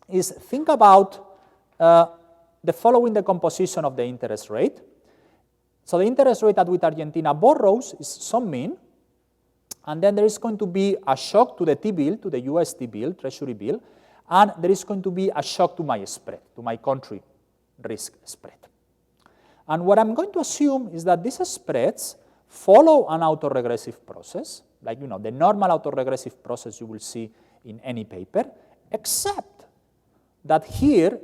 is think about the following decomposition of the interest rate. So the interest rate at which Argentina borrows is some mean, and then there is going to be a shock to the T-bill, to the US T-bill, Treasury bill, and there is going to be a shock to my spread, to my country risk spread. And what I'm going to assume is that these spreads follow an autoregressive process, like the normal autoregressive process you will see in any paper, except that here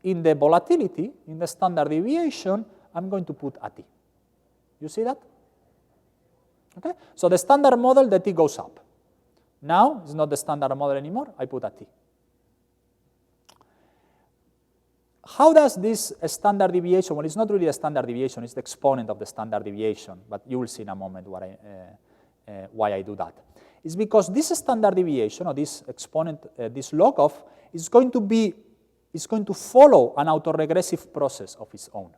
in the volatility, in the standard deviation, I'm going to put a T. You see that? Okay? So the standard model, the T goes up. Now, it's not the standard model anymore, I put a T. How does this standard deviation, well, it's not really a standard deviation, it's the exponent of the standard deviation, but you will see in a moment why I do that. It's because this standard deviation, or this exponent, this log of, is going to follow an autoregressive process of its own.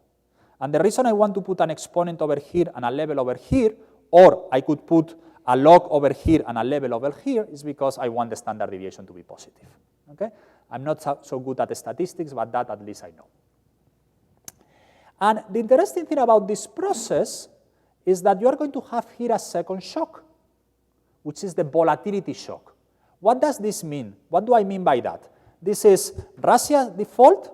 And the reason I want to put an exponent over here and a level over here, or I could put a log over here and a level over here, is because I want the standard deviation to be positive. Okay? I'm not so good at the statistics, but that at least I know. And the interesting thing about this process is that you are going to have here a second shock, which is the volatility shock. What does this mean? What do I mean by that? This is Russia default.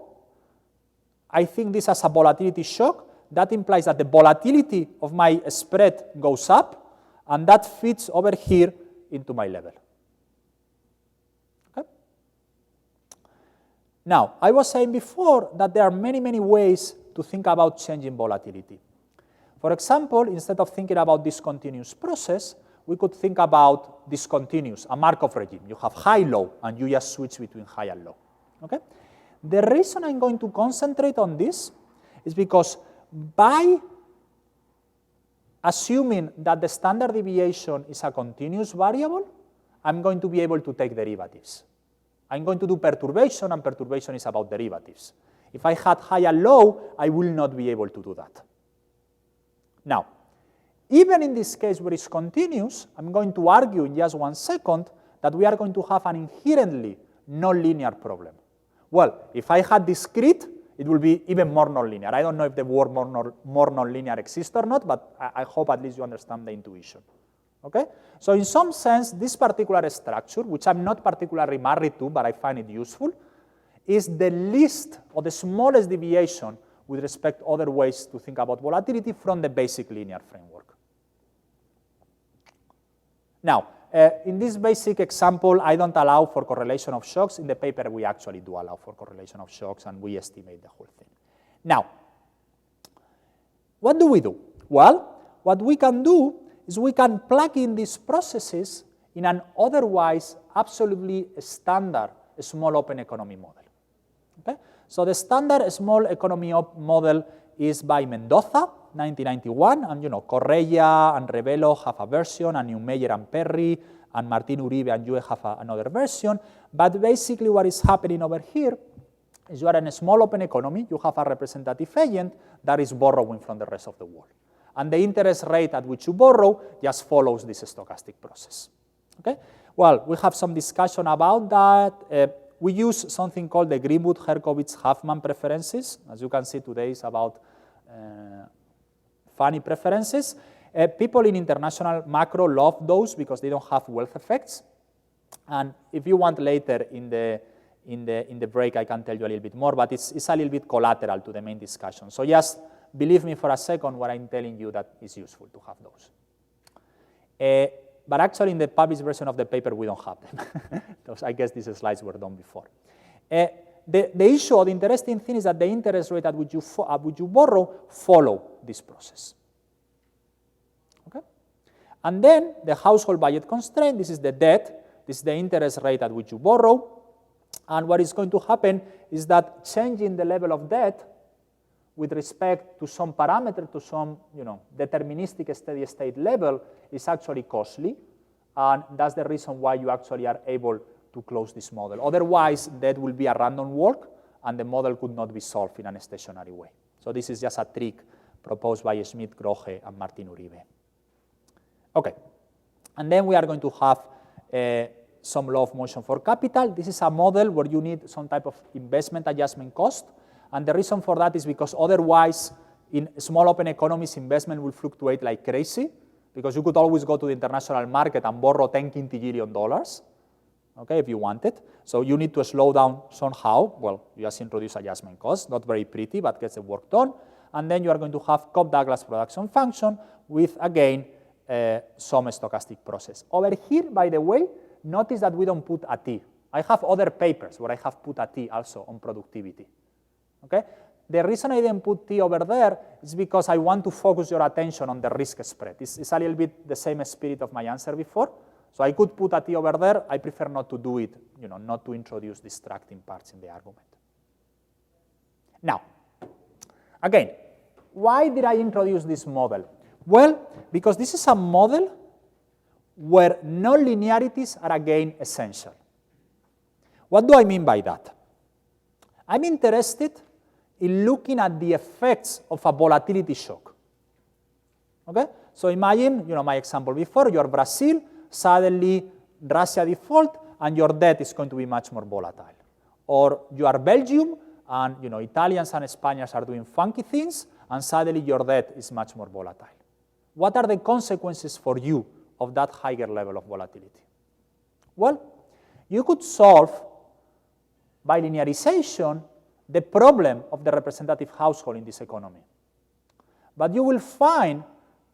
I think this has a volatility shock. That implies that the volatility of my spread goes up, and that fits over here into my level. Okay? Now, I was saying before that there are many, many ways to think about changing volatility. For example, instead of thinking about discontinuous process, we could think about discontinuous, a Markov regime. You have high-low, and you just switch between high and low. Okay? The reason I'm going to concentrate on this is because by assuming that the standard deviation is a continuous variable, I'm going to be able to take derivatives. I'm going to do perturbation, and perturbation is about derivatives. If I had high and low, I will not be able to do that. Now, even in this case where it's continuous, I'm going to argue in just 1 second that we are going to have an inherently nonlinear problem. Well, if I had discrete, it will be even more nonlinear. I don't know if the word more nonlinear exists or not, but I hope at least you understand the intuition. Okay? So in some sense, this particular structure, which I'm not particularly married to, but I find it useful, is the least or the smallest deviation with respect to other ways to think about volatility from the basic linear framework. Now, in this basic example, I don't allow for correlation of shocks. In the paper, we actually do allow for correlation of shocks, and we estimate the whole thing. Now, what do we do? Well, what we can do is we can plug in these processes in an otherwise absolutely standard small open economy model. Okay? So the standard small economy model is by Mendoza, 1991, and Correia and Revelo have a version, and Neumeyer and Perry, and Martin Uribe and Yue have another version. But basically what is happening over here is you are in a small open economy, you have a representative agent that is borrowing from the rest of the world. And the interest rate at which you borrow just follows this stochastic process. Okay? Well, we have some discussion about that. We use something called the Greenwood-Herkovitz-Huffman preferences. As you can see today, it's about funny preferences. People in international macro love those because they don't have wealth effects. And if you want later in the break, I can tell you a little bit more, but it's a little bit collateral to the main discussion. So just believe me for a second what I'm telling you, that is useful to have those. But actually, in the published version of the paper, we don't have them. Those, I guess these slides were done before. The issue, or the interesting thing, is that the interest rate at which you borrow follow this process. Okay? And then the household budget constraint, this is the debt, this is the interest rate at which you borrow. And what is going to happen is that changing the level of debt with respect to some parameter, to some deterministic steady state level, is actually costly. And that's the reason why you actually are able to close this model. Otherwise, that will be a random walk, and the model could not be solved in a stationary way. So this is just a trick proposed by Schmidt, Grohe, and Martin Uribe. Okay, and then we are going to have some law of motion for capital. This is a model where you need some type of investment adjustment cost, and the reason for that is because otherwise, in small open economies, investment will fluctuate like crazy, because you could always go to the international market and borrow $10 quintillion, okay, if you want it. So you need to slow down somehow. Well, you just introduce adjustment cost, not very pretty, but gets the work done. And then you are going to have Cobb-Douglas production function with, again, some stochastic process. Over here, by the way, notice that we don't put a T. I have other papers where I have put a T also on productivity. Okay? The reason I didn't put T over there is because I want to focus your attention on the risk spread. It's a little bit the same spirit of my answer before. So I could put a T over there. I prefer not to do it, not to introduce distracting parts in the argument. Now, again, why did I introduce this model? Well, because this is a model where non-linearities are again essential. What do I mean by that? I'm interested in looking at the effects of a volatility shock. Okay? So imagine, my example before, you're Brazil, suddenly Russia default, and your debt is going to be much more volatile. Or you are Belgium, and Italians and Spaniards are doing funky things, and suddenly your debt is much more volatile. What are the consequences for you of that higher level of volatility? Well, you could solve by linearization the problem of the representative household in this economy. But you will find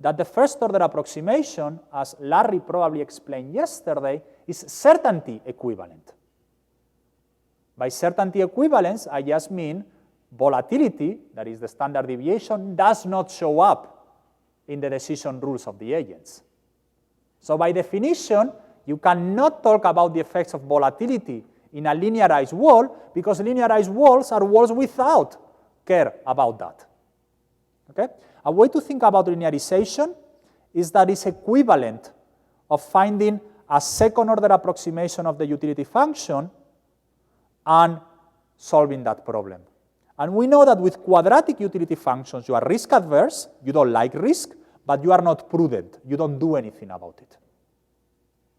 that the first order approximation, as Larry probably explained yesterday, is certainty equivalent. By certainty equivalence, I just mean volatility, that is the standard deviation, does not show up in the decision rules of the agents. So by definition, you cannot talk about the effects of volatility in a linearized wall, because linearized walls are walls without care about that. Okay? A way to think about linearization is that it's equivalent of finding a second-order approximation of the utility function and solving that problem. And we know that with quadratic utility functions, you are risk-averse, you don't like risk, but you are not prudent. You don't do anything about it.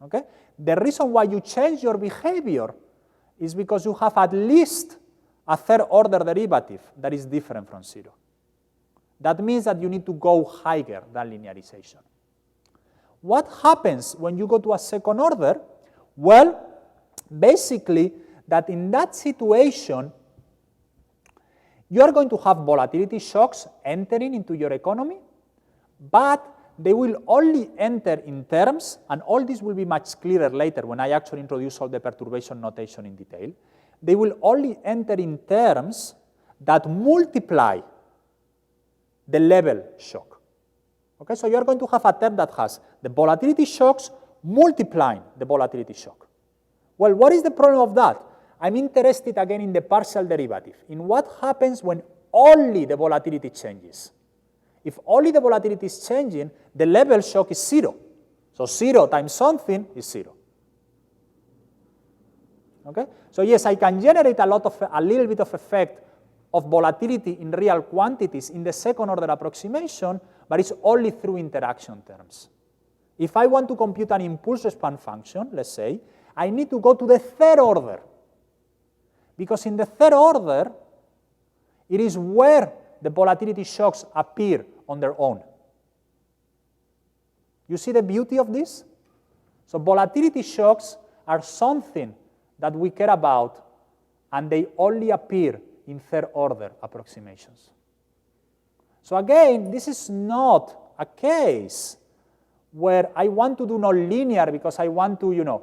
Okay? The reason why you change your behavior is because you have at least a third-order derivative that is different from zero. That means that you need to go higher than linearization. What happens when you go to a second order? Well, basically, that in that situation, you are going to have volatility shocks entering into your economy, but they will only enter in terms, and all this will be much clearer later when I actually introduce all the perturbation notation in detail. They will only enter in terms that multiply the level shock. Okay, so you're going to have a term that has the volatility shocks multiplying the volatility shock. Well, what is the problem of that? I'm interested again in the partial derivative, in what happens when only the volatility changes. If only the volatility is changing, the level shock is zero. So 0 times something is 0. Okay? So yes, I can generate a little bit of effect of volatility in real quantities in the second order approximation, but it's only through interaction terms. If I want to compute an impulse response function, let's say, I need to go to the third order. Because in the third order, it is where the volatility shocks appear on their own. You see the beauty of this? So volatility shocks are something that we care about, and they only appear in third-order approximations. So again, this is not a case where I want to do nonlinear because I want to,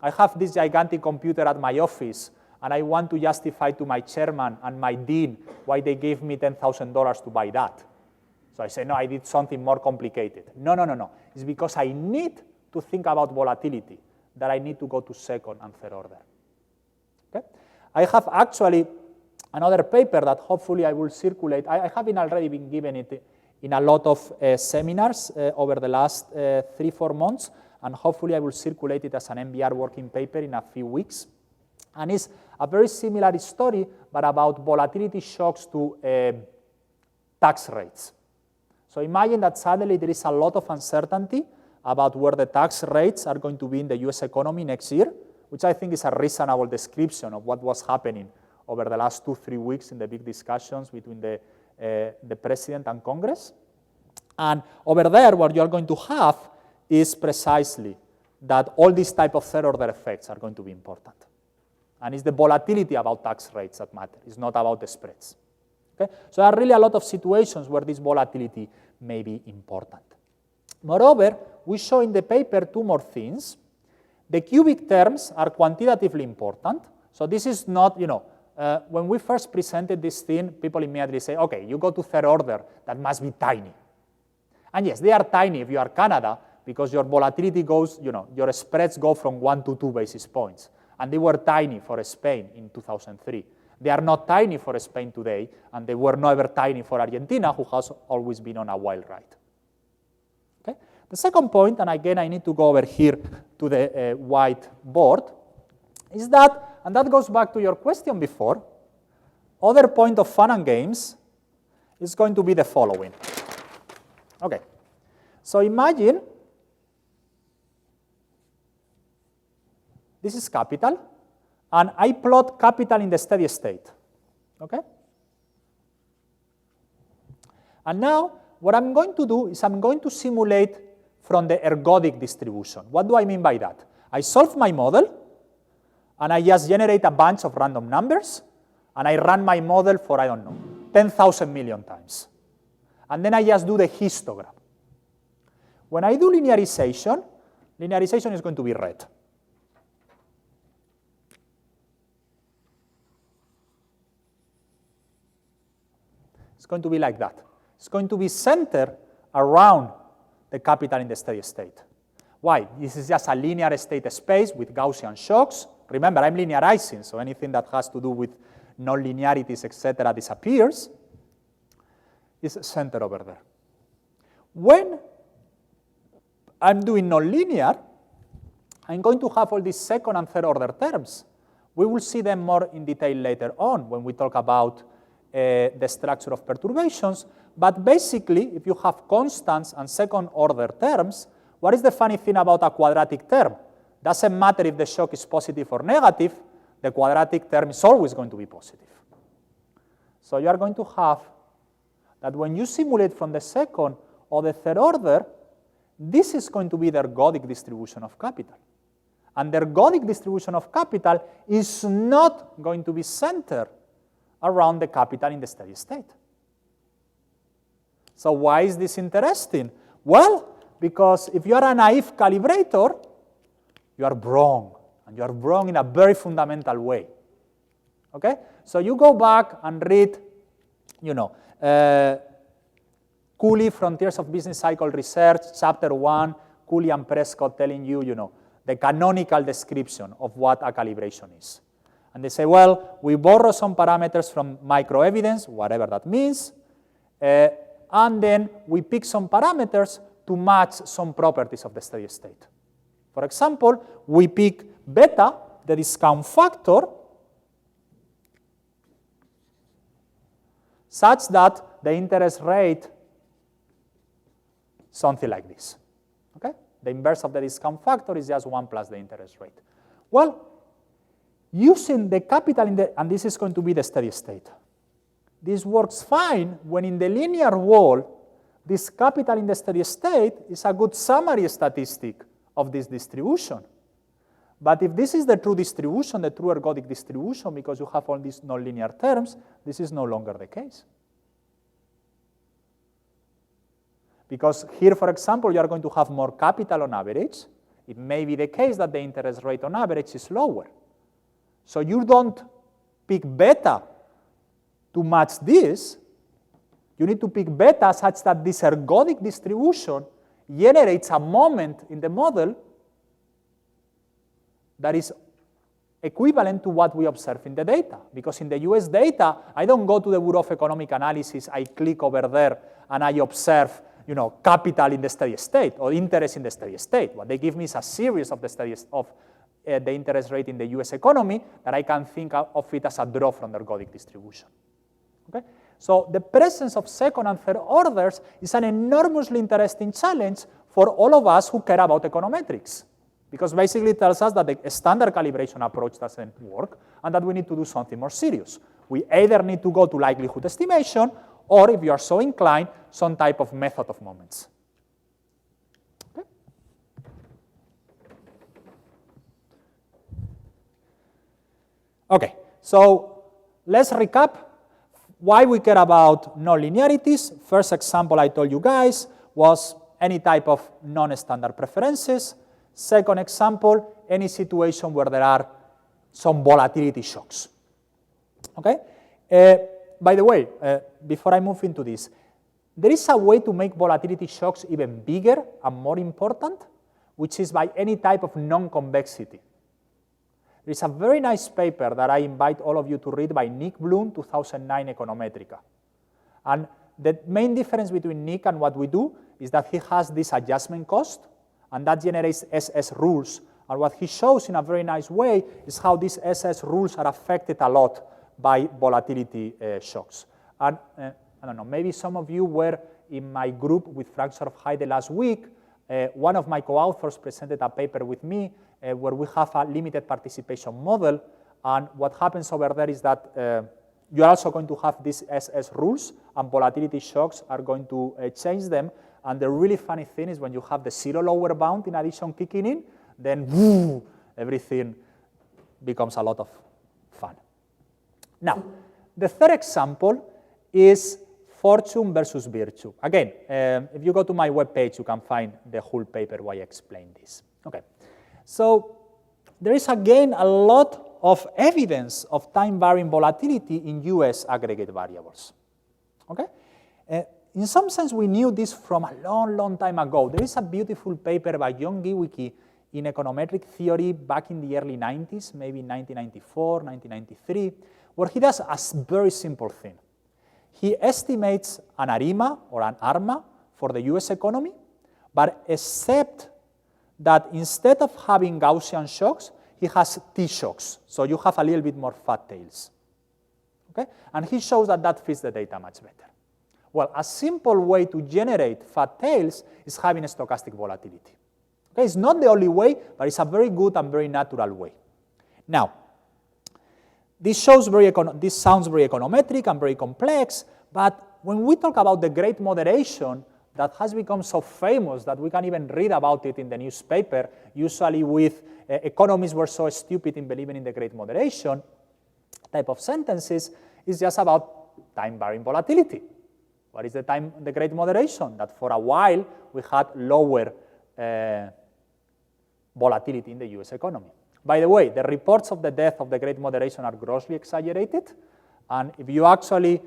I have this gigantic computer at my office, and I want to justify to my chairman and my dean why they gave me $10,000 to buy that. So I say, no, I did something more complicated. No. It's because I need to think about volatility that I need to go to second and third order. Okay? I have actually another paper that hopefully I will circulate. I have already been given it in a lot of seminars over the last 3-4 months, and hopefully I will circulate it as an NBER working paper in a few weeks. And it's a very similar story, but about volatility shocks to tax rates. So imagine that suddenly there is a lot of uncertainty about where the tax rates are going to be in the US economy next year, which I think is a reasonable description of what was happening over the last 2-3 weeks in the big discussions between the President and Congress. And over there, what you're going to have is precisely that all these type of third-order effects are going to be important. And it's the volatility about tax rates that matter. It's not about the spreads. Okay? So there are really a lot of situations where this volatility may be important. Moreover, we show in the paper 2 more things. The cubic terms are quantitatively important. So this is not, when we first presented this thing, people immediately say, okay, you go to third order, that must be tiny. And yes, they are tiny if you are Canada, because your volatility goes, your spreads go from 1 to 2 basis points. And they were tiny for Spain in 2003. They are not tiny for Spain today, and they were never tiny for Argentina, who has always been on a wild ride. Okay? The second point, and again I need to go over here to the whiteboard, is that, and that goes back to your question before, other point of fun and games is going to be the following. Okay, so imagine this is capital, and I plot capital in the steady state, okay? And now, what I'm going to do is I'm going to simulate from the ergodic distribution. What do I mean by that? I solve my model, and I just generate a bunch of random numbers, and I run my model for, 10,000 million times. And then I just do the histogram. When I do linearization is going to be red. It's going to be like that. It's going to be centered around the capital in the steady state. Why? This is just a linear state space with Gaussian shocks. Remember, I'm linearizing, so anything that has to do with non-linearities, etc., disappears. It's centered over there. When I'm doing nonlinear, I'm going to have all these second and third order terms. We will see them more in detail later on when we talk about the structure of perturbations. But basically, if you have constants and second order terms, what is the funny thing about a quadratic term? Doesn't matter if the shock is positive or negative, the quadratic term is always going to be positive. So you are going to have that when you simulate from the second or the third order, this is going to be the ergodic distribution of capital. And the ergodic distribution of capital is not going to be centered around the capital in the steady state. So why is this interesting? Well, because if you are a naive calibrator, you are wrong, and you are wrong in a very fundamental way. Okay? So you go back and read, Cooley, Frontiers of Business Cycle Research, Chapter 1, Cooley and Prescott telling you, the canonical description of what a calibration is. And they say, well, we borrow some parameters from microevidence, whatever that means, and then we pick some parameters to match some properties of the steady state. For example, we pick beta, the discount factor, such that the interest rate, something like this. Okay? The inverse of the discount factor is just 1 plus the interest rate. Well, using the capital and this is going to be the steady state. This works fine when in the linear wall, this capital in the steady state is a good summary statistic of this distribution. But if this is the true distribution, the true ergodic distribution, because you have all these nonlinear terms, this is no longer the case. Because here, for example, you are going to have more capital on average. It may be the case that the interest rate on average is lower. So you don't pick beta to match this. You need to pick beta such that this ergodic distribution generates a moment in the model that is equivalent to what we observe in the data. Because in the US data, I don't go to the Bureau of Economic Analysis, I click over there, and I observe capital in the steady state or interest in the steady state. What they give me is a series of the studies of the interest rate in the US economy that I can think of it as a draw from the ergodic distribution. Okay? So the presence of second and third orders is an enormously interesting challenge for all of us who care about econometrics, because basically it tells us that the standard calibration approach doesn't work and that we need to do something more serious. We either need to go to likelihood estimation or, if you are so inclined, some type of method of moments. Okay, okay, so let's recap why we care about nonlinearities. First example I told you guys was any type of non-standard preferences. Second example, any situation where there are some volatility shocks. Okay? By the way, before I move into this, there is a way to make volatility shocks even bigger and more important, which is by any type of non-convexity. There is a very nice paper that I invite all of you to read by Nick Bloom, 2009 Econometrica. And the main difference between Nick and what we do is that he has this adjustment cost, and that generates SS rules. And what he shows in a very nice way is how these SS rules are affected a lot by volatility shocks. And I don't know, maybe some of you were in my group with Frank Sorfheide last week. One of my co-authors presented a paper with me where we have a limited participation model. And what happens over there is that you're also going to have these SS rules, and volatility shocks are going to change them. And the really funny thing is when you have the zero lower bound in addition kicking in, then woo, everything becomes a lot of fun. Now, the third example is fortune versus virtue. Again, if you go to my webpage, you can find the whole paper where I explain this. Okay, so there is again a lot of evidence of time-varying volatility in US aggregate variables. Okay, in some sense, we knew this from a long, long time ago. There is a beautiful paper by John Giwicki in econometric theory back in the early 90s, maybe 1994, 1993, where he does a very simple thing. He estimates an ARIMA or an ARMA for the US economy, but except that instead of having Gaussian shocks, he has T-shocks, so you have a little bit more fat tails. Okay? And he shows that that fits the data much better. Well, a simple way to generate fat tails is having a stochastic volatility. Okay? It's not the only way, but it's a very good and very natural way. Now, this sounds very econometric and very complex, but when we talk about the great moderation that has become so famous that we can even read about it in the newspaper, usually with economists were so stupid in believing in the great moderation type of sentences, is just about time-varying volatility. What is the great moderation? That for a while we had lower volatility in the US economy. By the way, the reports of the death of the Great Moderation are grossly exaggerated, and if you actually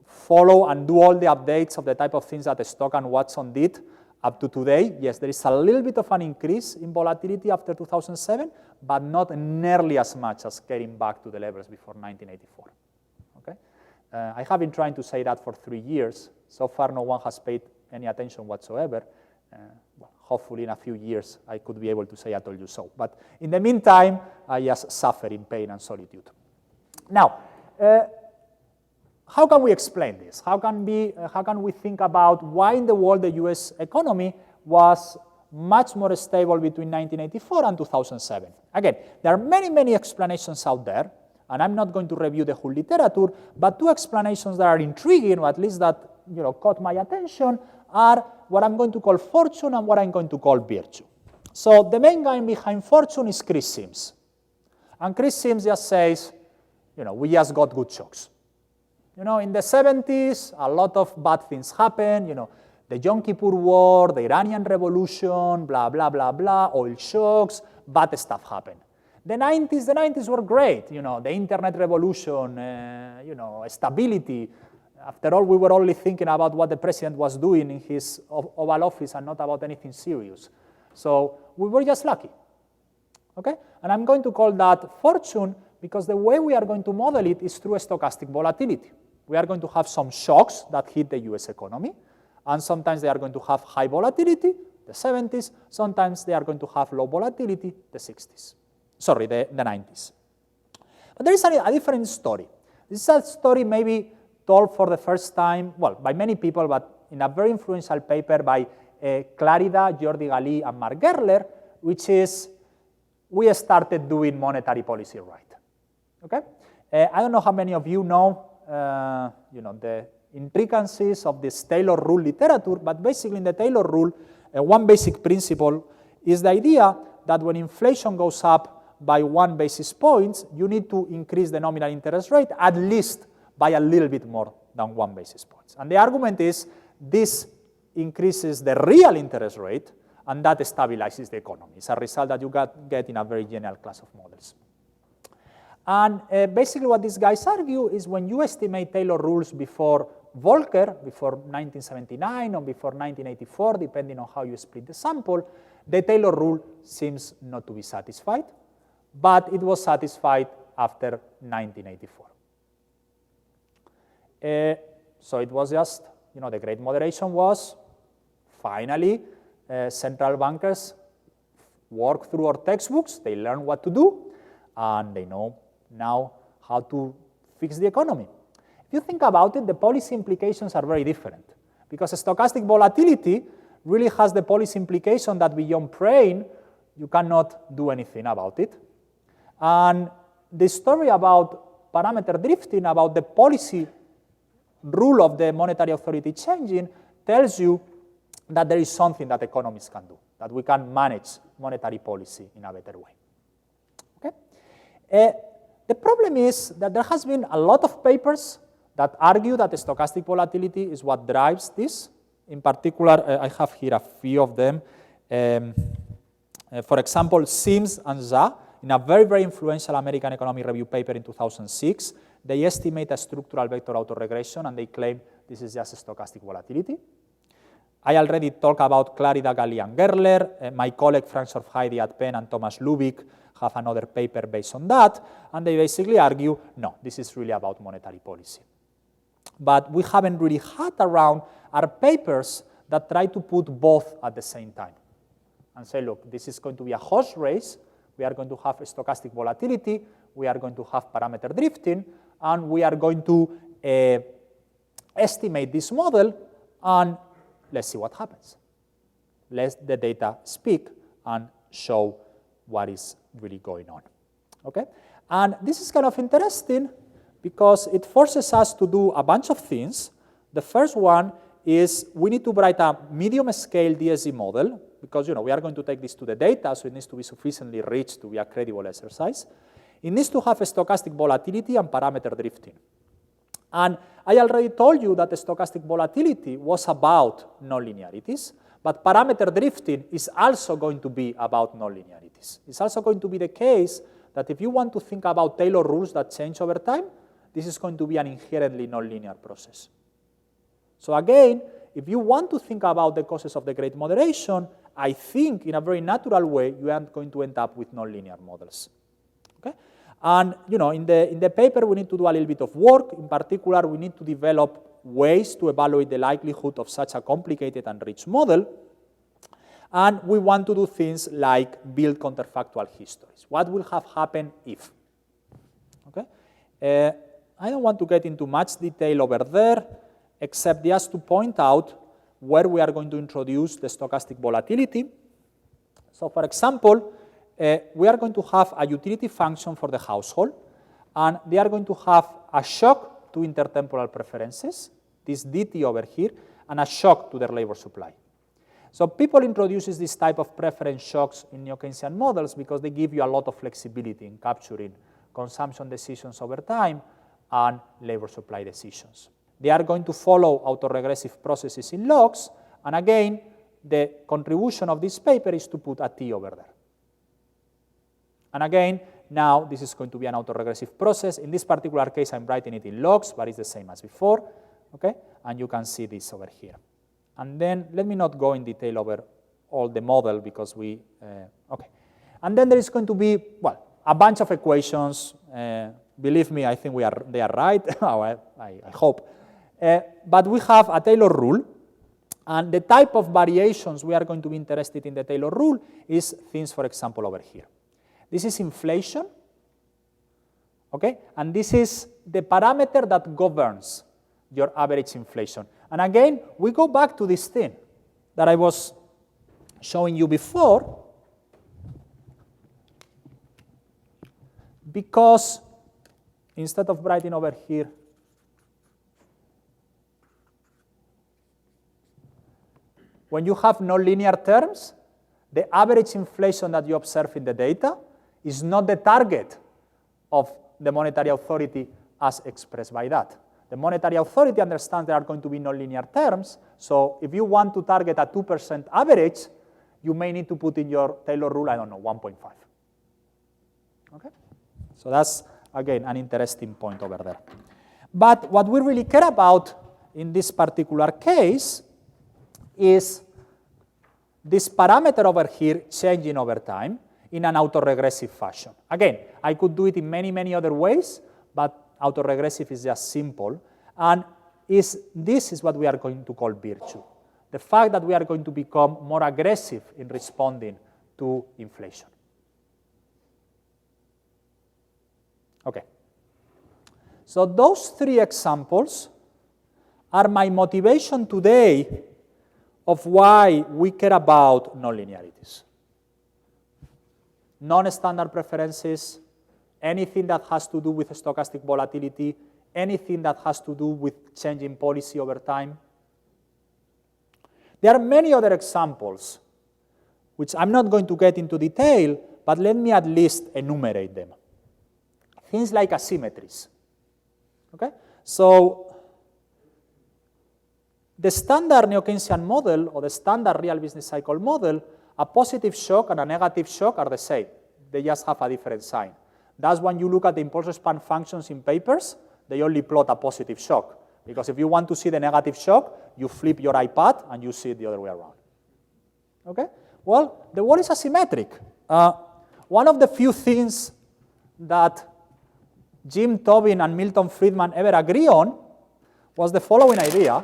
follow and do all the updates of the type of things that Stock and Watson did up to today, yes, there is a little bit of an increase in volatility after 2007, but not nearly as much as getting back to the levels before 1984. Okay? I have been trying to say that for 3 years. So far, no one has paid any attention whatsoever. Well, hopefully in a few years I could be able to say I told you so. But in the meantime, I just suffer in pain and solitude. Now, how can we explain this? How can we think about why in the world the US economy was much more stable between 1984 and 2007? Again, there are many, many explanations out there, and I'm not going to review the whole literature, but two explanations that are intriguing, or at least that caught my attention, are what I'm going to call fortune and what I'm going to call virtue. So the main guy behind fortune is Chris Sims. And Chris Sims just says, we just got good shocks. In the 70s, a lot of bad things happened, the Yom Kippur War, the Iranian Revolution, blah, blah, blah, blah, oil shocks, bad stuff happened. The 90s were great, the internet revolution, stability. After all, we were only thinking about what the president was doing in his Oval Office and not about anything serious. So we were just lucky, okay? And I'm going to call that fortune because the way we are going to model it is through stochastic volatility. We are going to have some shocks that hit the US economy, and sometimes they are going to have high volatility, the 70s, sometimes they are going to have low volatility, the 60s. Sorry, the 90s. But there is a different story. This is a story maybe told for the first time, well, by many people, but in a very influential paper by Clarida, Jordi Galí, and Mark Gerler, which is, we started doing monetary policy right, okay? I don't know how many of you know, the intricacies of this Taylor rule literature, but basically in the Taylor rule, one basic principle is the idea that when inflation goes up by 1 basis point, you need to increase the nominal interest rate at least by a little bit more than 1 basis point. And the argument is this increases the real interest rate, and that stabilizes the economy. It's a result that you get in a very general class of models. And basically what these guys argue is when you estimate Taylor rules before Volcker, before 1979 or before 1984, depending on how you split the sample, the Taylor rule seems not to be satisfied, but it was satisfied after 1984. So it was just, the great moderation was finally central bankers work through our textbooks, they learn what to do, and they know now how to fix the economy. If you think about it, the policy implications are very different because stochastic volatility really has the policy implication that beyond praying, you cannot do anything about it. And the story about parameter drifting, about the policy rule of the monetary authority changing, tells you that there is something that economists can do, that we can manage monetary policy in a better way. Okay? The problem is that there has been a lot of papers that argue that stochastic volatility is what drives this. In particular, I have here a few of them. For example, Sims and Zha, in a very, very influential American Economic Review paper in 2006, they estimate a structural vector autoregression, and they claim this is just stochastic volatility. I already talked about Clarida, Galí, and Gerler. My colleague Frank Sorfheide at Penn and Thomas Lubick have another paper based on that, and they basically argue, no, this is really about monetary policy. But we haven't really had around are papers that try to put both at the same time and say, look, this is going to be a horse race. We are going to have stochastic volatility. We are going to have parameter drifting. And we are going to estimate this model. And let's see what happens. Let the data speak and show what is really going on. Okay? And this is kind of interesting because it forces us to do a bunch of things. The first one is we need to write a medium-scale DSGE model because we are going to take this to the data, so it needs to be sufficiently rich to be a credible exercise. It needs to have a stochastic volatility and parameter drifting. And I already told you that the stochastic volatility was about nonlinearities, but parameter drifting is also going to be about nonlinearities. It's also going to be the case that if you want to think about Taylor rules that change over time, this is going to be an inherently nonlinear process. So again, if you want to think about the causes of the great moderation, I think in a very natural way, you are going to end up with nonlinear models. Okay? And in the paper, we need to do a little bit of work. In particular, we need to develop ways to evaluate the likelihood of such a complicated and rich model. And we want to do things like build counterfactual histories. What will have happened if? Okay? I don't want to get into much detail over there, except just to point out where we are going to introduce the stochastic volatility. So for example, we are going to have a utility function for the household, and they are going to have a shock to intertemporal preferences, this dt over here, and a shock to their labor supply. So people introduces this type of preference shocks in neo-Keynesian models because they give you a lot of flexibility in capturing consumption decisions over time and labor supply decisions. They are going to follow autoregressive processes in logs, and again, the contribution of this paper is to put a T over there. And again, now this is going to be an autoregressive process. In this particular case, I'm writing it in logs, but it's the same as before, okay? And you can see this over here. And then, let me not go in detail over all the model because we, okay. And then there is going to be, well, a bunch of equations. Believe me, I think they are right, I hope. But we have a Taylor rule, and the type of variations we are going to be interested in the Taylor rule is things, for example, over here. This is inflation, okay? And this is the parameter that governs your average inflation. And again, we go back to this thing that I was showing you before, because instead of writing over here, when you have nonlinear terms, the average inflation that you observe in the data is not the target of the monetary authority as expressed by that. The monetary authority understands there are going to be nonlinear terms, so if you want to target a 2% average, you may need to put in your Taylor rule, I don't know, 1.5. Okay? So that's, again, an interesting point over there. But what we really care about in this particular case is this parameter over here changing over time in an autoregressive fashion. Again, I could do it in many, many other ways, but autoregressive is just simple. And this is what we are going to call virtue. The fact that we are going to become more aggressive in responding to inflation. Okay. So those three examples are my motivation today of why we care about nonlinearities. Non-standard preferences, anything that has to do with stochastic volatility, anything that has to do with changing policy over time. There are many other examples, which I'm not going to get into detail, but let me at least enumerate them. Things like asymmetries. Okay? So the standard neo-Keynesian model, or the standard real business cycle model, a positive shock and a negative shock are the same. They just have a different sign. That's when you look at the impulse response functions in papers, they only plot a positive shock. Because if you want to see the negative shock, you flip your iPad and you see it the other way around. Okay? Well, the world is asymmetric. One of the few things that Jim Tobin and Milton Friedman ever agree on was the following idea,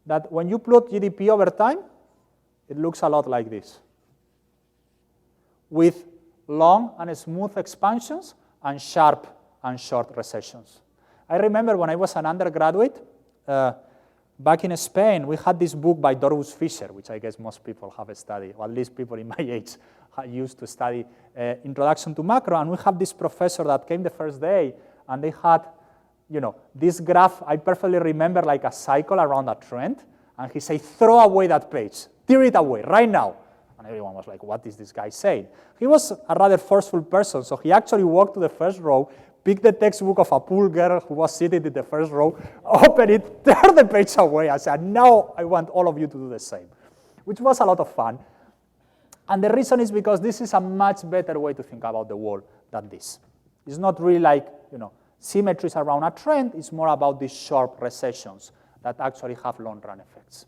that when you plot GDP over time, it looks a lot like this, with long and smooth expansions and sharp and short recessions. I remember when I was an undergraduate, back in Spain, we had this book by Dorus Fischer, which I guess most people have studied, or at least people in my age used to study, Introduction to Macro, and we had this professor that came the first day, and they had, you know, this graph, I perfectly remember like a cycle around a trend, and he said, throw away that page, tear it away right now. And everyone was like, what is this guy saying? He was a rather forceful person, so he actually walked to the first row, picked the textbook of a poor girl who was sitting in the first row, opened it, tear the page away. I said, now I want all of you to do the same, which was a lot of fun. And the reason is because this is a much better way to think about the world than this. It's not really like, you know, symmetries around a trend. It's more about these sharp recessions that actually have long-run effects.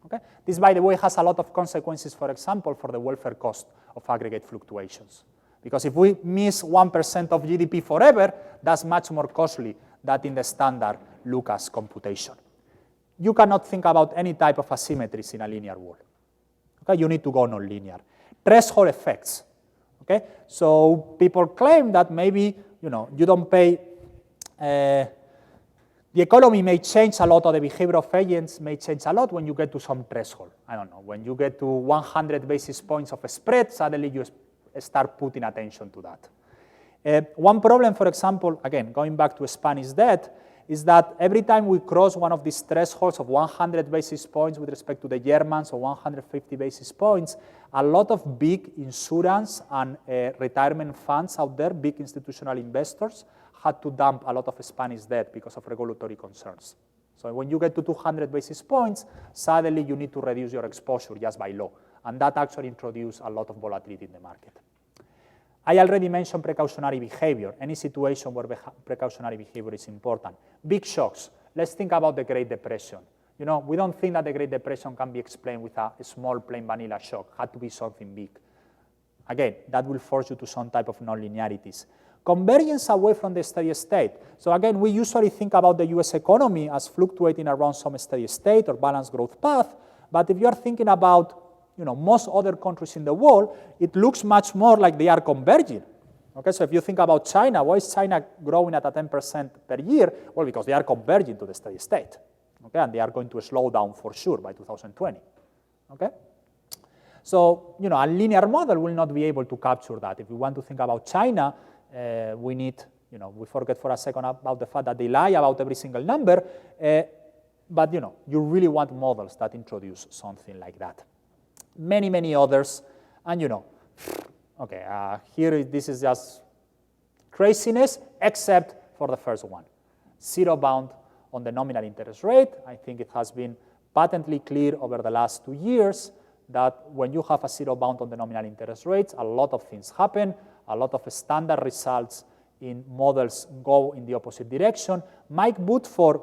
Okay? This, by the way, has a lot of consequences, for example, for the welfare cost of aggregate fluctuations. Because if we miss 1% of GDP forever, that's much more costly than in the standard Lucas computation. You cannot think about any type of asymmetries in a linear world. Okay? You need to go non-linear. Threshold effects. Okay? So people claim that maybe, you know, you don't pay, the economy may change a lot, or the behavior of agents may change a lot when you get to some threshold. I don't know, when you get to 100 basis points of a spread, suddenly you start putting attention to that. One problem, for example, again, going back to Spanish debt, is that every time we cross one of these thresholds of 100 basis points with respect to the Germans or 150 basis points, a lot of big insurance and retirement funds out there, big institutional investors, had to dump a lot of Spanish debt because of regulatory concerns. So when you get to 200 basis points, suddenly you need to reduce your exposure just by law. And that actually introduced a lot of volatility in the market. I already mentioned precautionary behavior, any situation where precautionary behavior is important. Big shocks. Let's think about the Great Depression. You know, we don't think that the Great Depression can be explained with a small plain vanilla shock. It had to be something big. Again, that will force you to some type of nonlinearities. Convergence away from the steady state. So again, we usually think about the US economy as fluctuating around some steady state or balanced growth path, but if you are thinking about most other countries in the world, it looks much more like they are converging. Okay, so if you think about China, why is China growing at a 10% per year? Well, because they are converging to the steady state. Okay, and they are going to slow down for sure by 2020. Okay? So, a linear model will not be able to capture that. If we want to think about China, we need, we forget for a second about the fact that they lie about every single number, but, you really want models that introduce something like that. Many, many others, and okay, here this is just craziness, except for the first one. Zero bound on the nominal interest rate. I think it has been patently clear over the last 2 years that when you have a zero bound on the nominal interest rates, a lot of things happen, a lot of standard results in models go in the opposite direction. Mike Woodford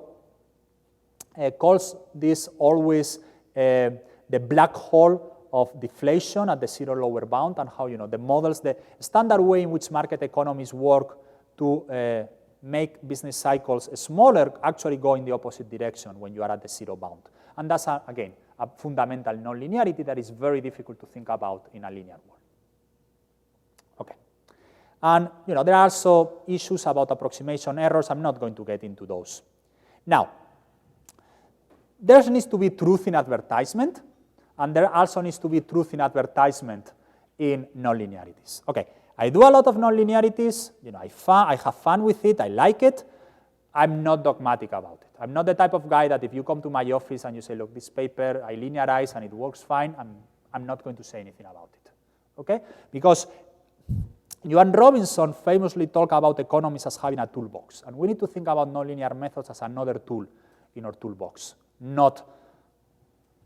calls this always the black hole of deflation at the zero lower bound, and how the models, the standard way in which market economies work to make business cycles smaller actually go in the opposite direction when you are at the zero bound. And that's, again, a fundamental nonlinearity that is very difficult to think about in a linear world. Okay. And there are also issues about approximation errors. I'm not going to get into those. Now, there needs to be truth in advertisement, and there also needs to be truth in advertisement in nonlinearities. Okay, I do a lot of nonlinearities. I have fun with it. I like it. I'm not dogmatic about it. I'm not the type of guy that if you come to my office and you say, look, this paper, I linearize and it works fine, I'm not going to say anything about it. Okay? Because Joan Robinson famously talked about economics as having a toolbox, and we need to think about nonlinear methods as another tool in our toolbox, not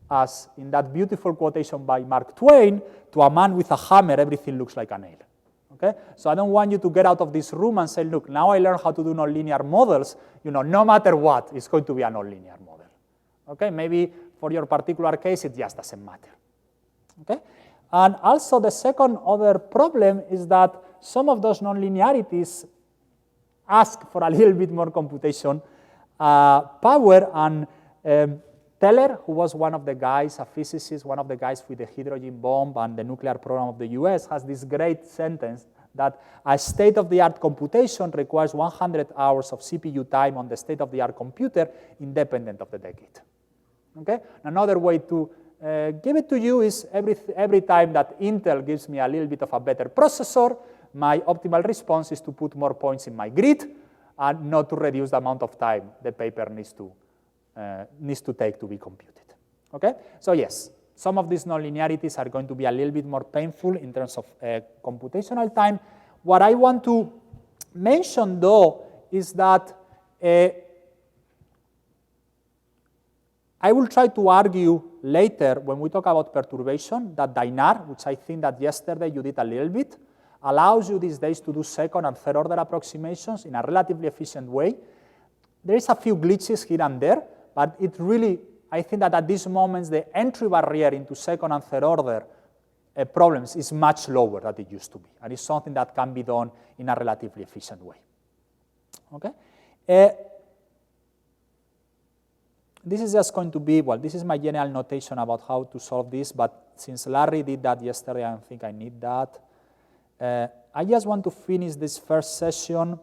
as in that beautiful quotation by Mark Twain, to a man with a hammer, everything looks like a nail. Okay? So I don't want you to get out of this room and say, look, now I learned how to do nonlinear models, no matter what, it's going to be a nonlinear model. Okay? Maybe for your particular case, it just doesn't matter. Okay? And also the second other problem is that some of those nonlinearities ask for a little bit more computation power, and Teller, who was one of the guys, a physicist, one of the guys with the hydrogen bomb and the nuclear program of the US, has this great sentence that a state-of-the-art computation requires 100 hours of CPU time on the state-of-the-art computer independent of the decade. Okay? Another way to give it to you is every time that Intel gives me a little bit of a better processor, my optimal response is to put more points in my grid and not to reduce the amount of time the paper needs to take to be computed. Okay? So yes, some of these nonlinearities are going to be a little bit more painful in terms of computational time. What I want to mention, though, is that I will try to argue later when we talk about perturbation that Dainar, which I think that yesterday you did a little bit, allows you these days to do second and third order approximations in a relatively efficient way. There is a few glitches here and there, but it really, I think that at these moments, the entry barrier into second and third order problems is much lower than it used to be, and it's something that can be done in a relatively efficient way. Okay? This is just going to be, well, this is my general notation about how to solve this, but since Larry did that yesterday, I don't think I need that. I just want to finish this first session.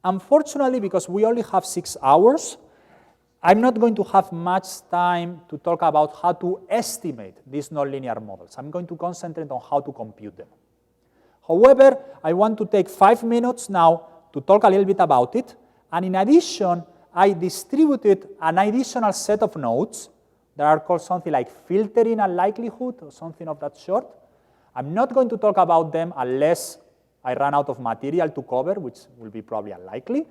Unfortunately, because we only have 6 hours, I'm not going to have much time to talk about how to estimate these nonlinear models. I'm going to concentrate on how to compute them. However, I want to take 5 minutes now to talk a little bit about it. And in addition, I distributed an additional set of notes that are called something like filtering and likelihood or something of that sort. I'm not going to talk about them unless I run out of material to cover, which will be probably unlikely.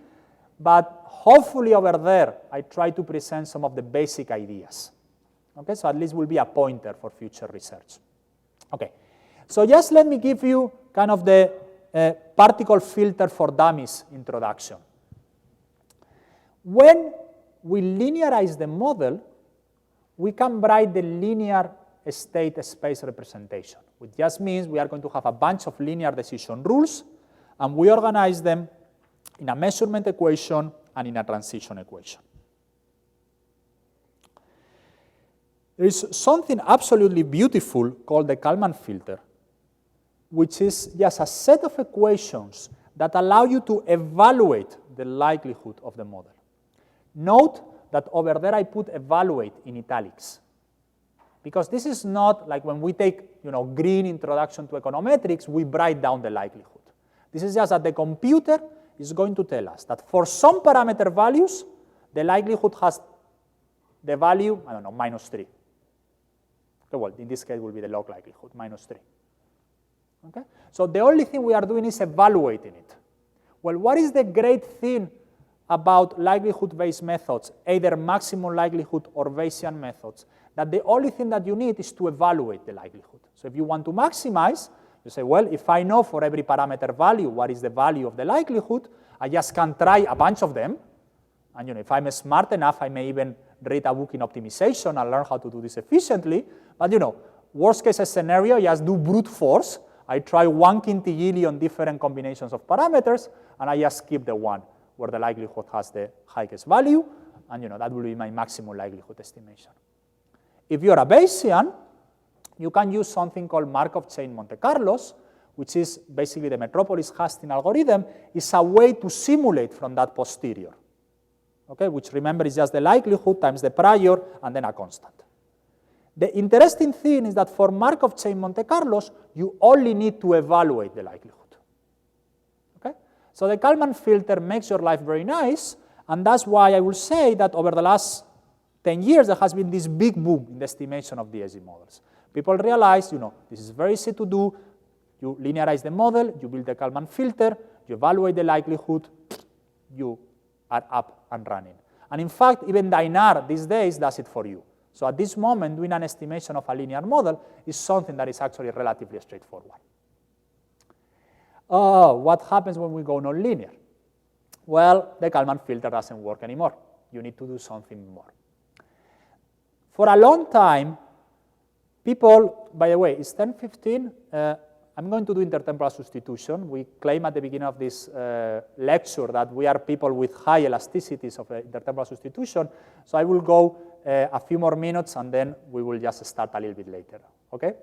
But hopefully over there, I try to present some of the basic ideas. Okay, so at least will be a pointer for future research. Okay, so just let me give you kind of the particle filter for dummies introduction. When we linearize the model, we can write the linear state space representation, which just means we are going to have a bunch of linear decision rules, and we organize them in a measurement equation and in a transition equation. There is something absolutely beautiful called the Kalman filter, which is just a set of equations that allow you to evaluate the likelihood of the model. Note that over there I put evaluate in italics, because this is not like when we take green introduction to econometrics, we write down the likelihood. This is just that the computer is going to tell us that for some parameter values, the likelihood has the value, I don't know, -3. Okay, well, in this case, it will be the log likelihood, -3. Okay? So the only thing we are doing is evaluating it. Well, what is the great thing about likelihood-based methods, either maximum likelihood or Bayesian methods? That the only thing that you need is to evaluate the likelihood. So if you want to maximize, you say, well, if I know for every parameter value what is the value of the likelihood, I just can try a bunch of them. And if I'm smart enough, I may even read a book in optimization and learn how to do this efficiently. But worst case scenario, just do brute force. I try 1 quintillion different combinations of parameters, and I just keep the one where the likelihood has the highest value, and that will be my maximum likelihood estimation. If you're a Bayesian, you can use something called Markov chain Monte Carlos, which is basically the Metropolis-Hastings algorithm. Is a way to simulate from that posterior, okay, which remember is just the likelihood times the prior and then a constant. The interesting thing is that for Markov chain Monte Carlos, you only need to evaluate the likelihood. Okay? So the Kalman filter makes your life very nice, and that's why I will say that over the last 10 years, there has been this big boom in the estimation of DSGE models. People realize, this is very easy to do. You linearize the model, you build the Kalman filter, you evaluate the likelihood, you are up and running. And in fact, even Dynar these days does it for you. So at this moment, doing an estimation of a linear model is something that is actually relatively straightforward. What happens when we go nonlinear? Well, the Kalman filter doesn't work anymore. You need to do something more. For a long time, people, by the way, it's 10:15. I'm going to do intertemporal substitution. We claim at the beginning of this lecture that we are people with high elasticities of intertemporal substitution. So I will go a few more minutes, and then we will just start a little bit later. Okay?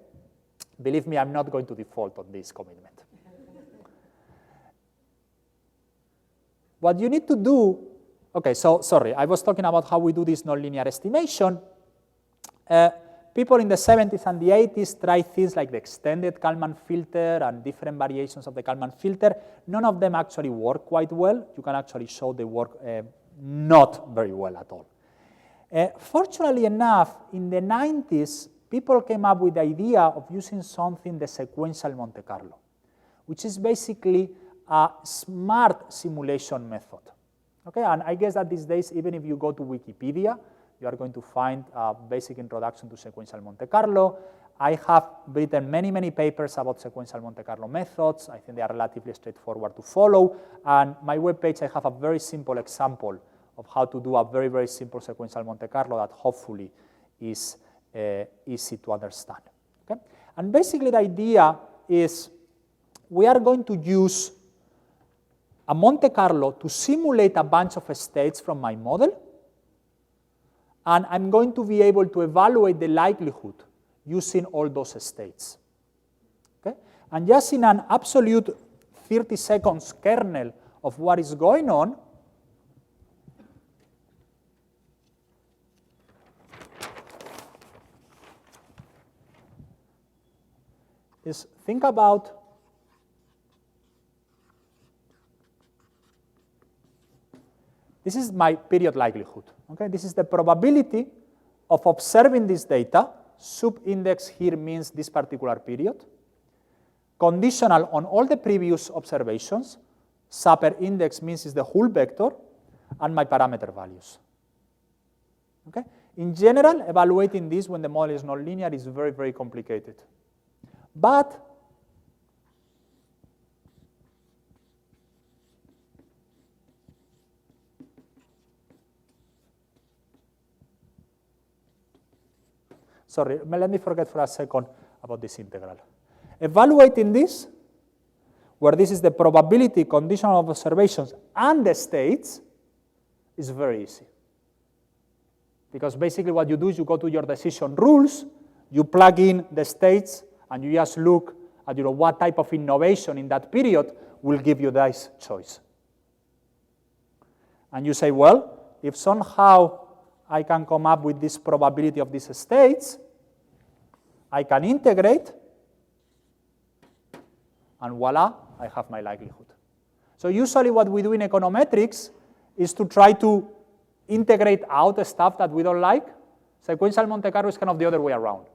Believe me, I'm not going to default on this commitment. What you need to do, okay, so sorry, I was talking about how we do this nonlinear estimation. People in the 70s and the 80s tried things like the extended Kalman filter and different variations of the Kalman filter. None of them actually work quite well. You can actually show they work not very well at all. Fortunately enough, in the 90s, people came up with the idea of using something, the Sequential Monte Carlo, which is basically a smart simulation method. Okay, and I guess that these days, even if you go to Wikipedia, you are going to find a basic introduction to Sequential Monte Carlo. I have written many, many papers about Sequential Monte Carlo methods. I think they are relatively straightforward to follow. And my webpage, I have a very simple example of how to do a very, very simple Sequential Monte Carlo that hopefully is easy to understand. Okay? And basically the idea is we are going to use a Monte Carlo to simulate a bunch of states from my model, and I'm going to be able to evaluate the likelihood using all those states. Okay? And just in an absolute 30 seconds kernel of what is going on, is think about this is my period likelihood. Okay? This is the probability of observing this data. Sub-index here means this particular period. Conditional on all the previous observations. Super index means is the whole vector, and my parameter values. Okay? In general, evaluating this when the model is not linear is very, very complicated. But sorry, let me forget for a second about this integral. Evaluating this, where this is the probability conditional of observations and the states, is very easy. Because basically what you do is you go to your decision rules, you plug in the states, and you just look at what type of innovation in that period will give you this choice. And you say, well, if somehow I can come up with this probability of these states, I can integrate, and voila, I have my likelihood. So usually what we do in econometrics is to try to integrate out the stuff that we don't like. Sequential Monte Carlo is kind of the other way around.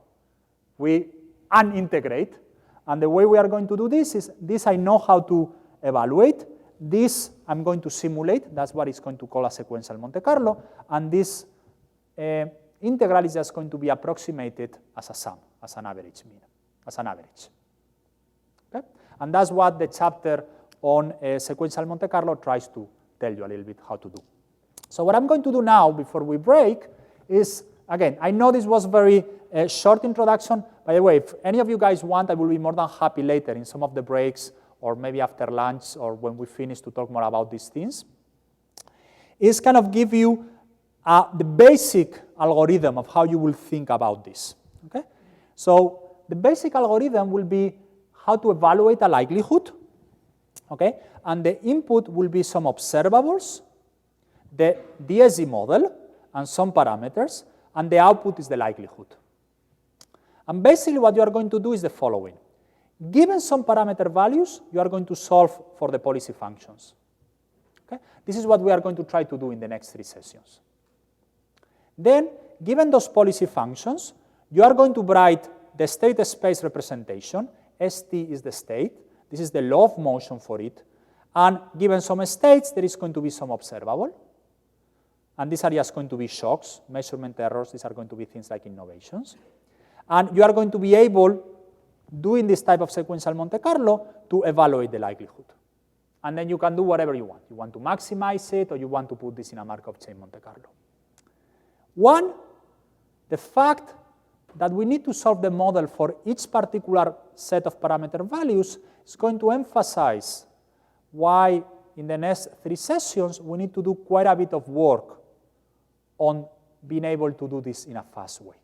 We unintegrate, and the way we are going to do this is, this I know how to evaluate, this I'm going to simulate, that's what it's going to call a sequential Monte Carlo, and this integral is just going to be approximated as a sum, as an average mean, as an average. Okay? And that's what the chapter on sequential Monte Carlo tries to tell you a little bit how to do. So what I'm going to do now, before we break, is, again, I know this was very short introduction. By the way, if any of you guys want, I will be more than happy later in some of the breaks, or maybe after lunch, or when we finish to talk more about these things, is kind of give you the basic algorithm of how you will think about this. Okay? So the basic algorithm will be how to evaluate a likelihood, okay? And the input will be some observables, the DSGE model, and some parameters, and the output is the likelihood. And basically what you are going to do is the following. Given some parameter values, you are going to solve for the policy functions. Okay? This is what we are going to try to do in the next 3 sessions. Then, given those policy functions, you are going to write the state space representation. ST is the state. This is the law of motion for it. And given some states, there is going to be some observable. And these are just going to be shocks, measurement errors. These are going to be things like innovations. And you are going to be able, doing this type of sequential Monte Carlo, to evaluate the likelihood. And then you can do whatever you want. You want to maximize it, or you want to put this in a Markov chain Monte Carlo. One, the fact that we need to solve the model for each particular set of parameter values is going to emphasize why in the next 3 sessions we need to do quite a bit of work on being able to do this in a fast way.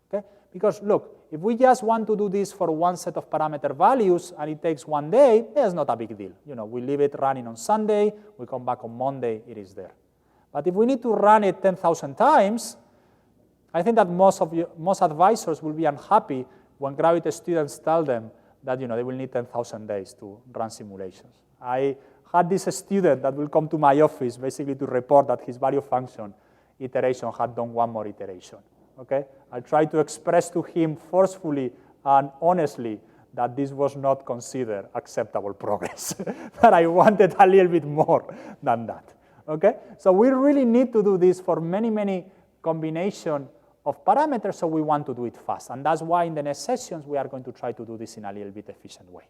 Okay? Because look, if we just want to do this for one set of parameter values and it takes 1 day, that's not a big deal. We leave it running on Sunday, we come back on Monday, it is there. But if we need to run it 10,000 times, I think that most advisors will be unhappy when graduate students tell them that they will need 10,000 days to run simulations. I had this student that will come to my office basically to report that his value function iteration had done 1 more iteration. Okay? I tried to express to him forcefully and honestly that this was not considered acceptable progress, that I wanted a little bit more than that. Okay? So we really need to do this for many, many combinations of parameters, so we want to do it fast. And that's why in the next sessions we are going to try to do this in a little bit efficient way.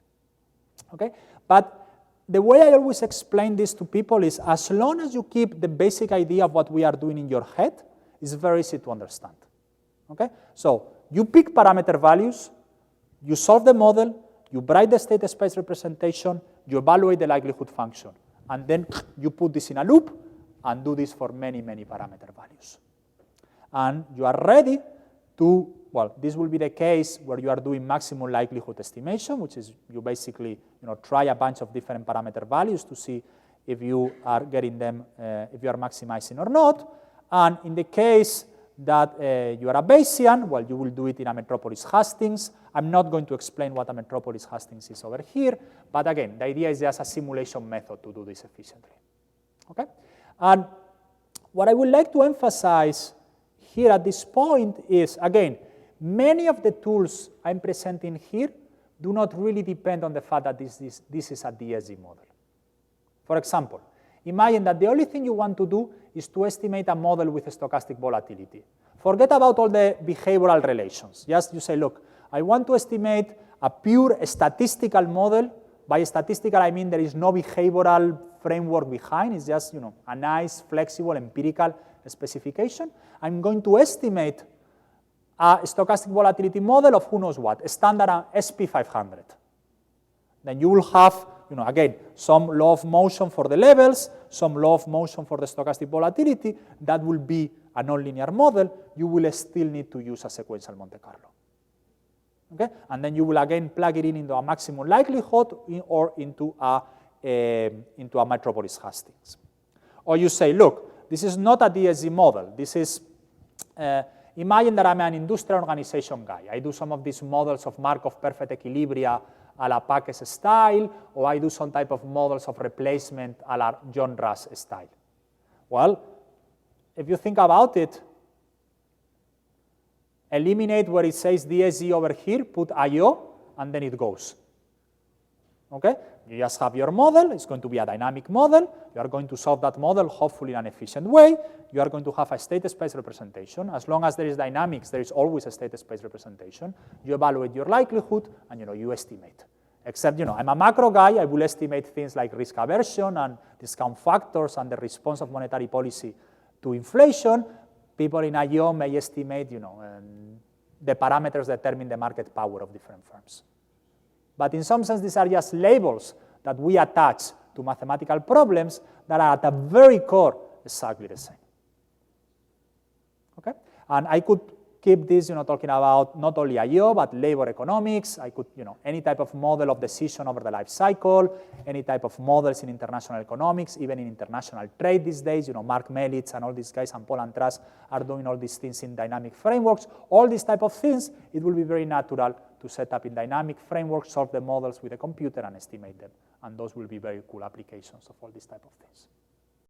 Okay? But the way I always explain this to people is, as long as you keep the basic idea of what we are doing in your head, it's very easy to understand. Okay? So you pick parameter values, you solve the model, you write the state space representation, you evaluate the likelihood function, and then you put this in a loop and do this for many, many parameter values. And you are ready to, well, this will be the case where you are doing maximum likelihood estimation, which is you basically try a bunch of different parameter values to see if you are getting them, if you are maximizing or not. And in the case that you are a Bayesian, well, you will do it in a Metropolis Hastings. I'm not going to explain what a Metropolis Hastings is over here, but again, the idea is just a simulation method to do this efficiently. Okay? And what I would like to emphasize here at this point is, again, many of the tools I'm presenting here do not really depend on the fact that this is a DSGE model. For example, imagine that the only thing you want to do is to estimate a model with a stochastic volatility. Forget about all the behavioral relations. Just you say, look, I want to estimate a pure statistical model. By statistical, I mean there is no behavioral framework behind. It's just a nice, flexible, empirical specification. I'm going to estimate a stochastic volatility model of who knows what, a standard SP500. Then you will have, again, some law of motion for the levels, some law of motion for the stochastic volatility. That will be a nonlinear model. You will still need to use a sequential Monte Carlo. Okay? And then you will again plug it in into a maximum likelihood or into a Metropolis Hastings. Or you say, look, this is not a DSGE model. This is, imagine that I'm an industrial organization guy. I do some of these models of Markov perfect equilibria a la Pack's style, or I do some type of models of replacement a la John Russ style. Well, if you think about it, eliminate where it says DSGE over here, put IO, and then it goes. Okay? You just have your model. It's going to be a dynamic model. You are going to solve that model, hopefully in an efficient way. You are going to have a state space representation. As long as there is dynamics, there is always a state space representation. You evaluate your likelihood, and you estimate. Except, I'm a macro guy. I will estimate things like risk aversion and discount factors and the response of monetary policy to inflation. People in IO may estimate, the parameters determine the market power of different firms. But in some sense, these are just labels that we attach to mathematical problems that are at the very core exactly the same. Okay? And I could keep this, talking about not only IO, but labor economics. I could, any type of model of decision over the life cycle, any type of models in international economics, even in international trade these days. Mark Melitz and all these guys and Paul Antras are doing all these things in dynamic frameworks. All these type of things, it will be very natural to set up in dynamic frameworks, solve the models with a computer and estimate them. And those will be very cool applications of all these type of things.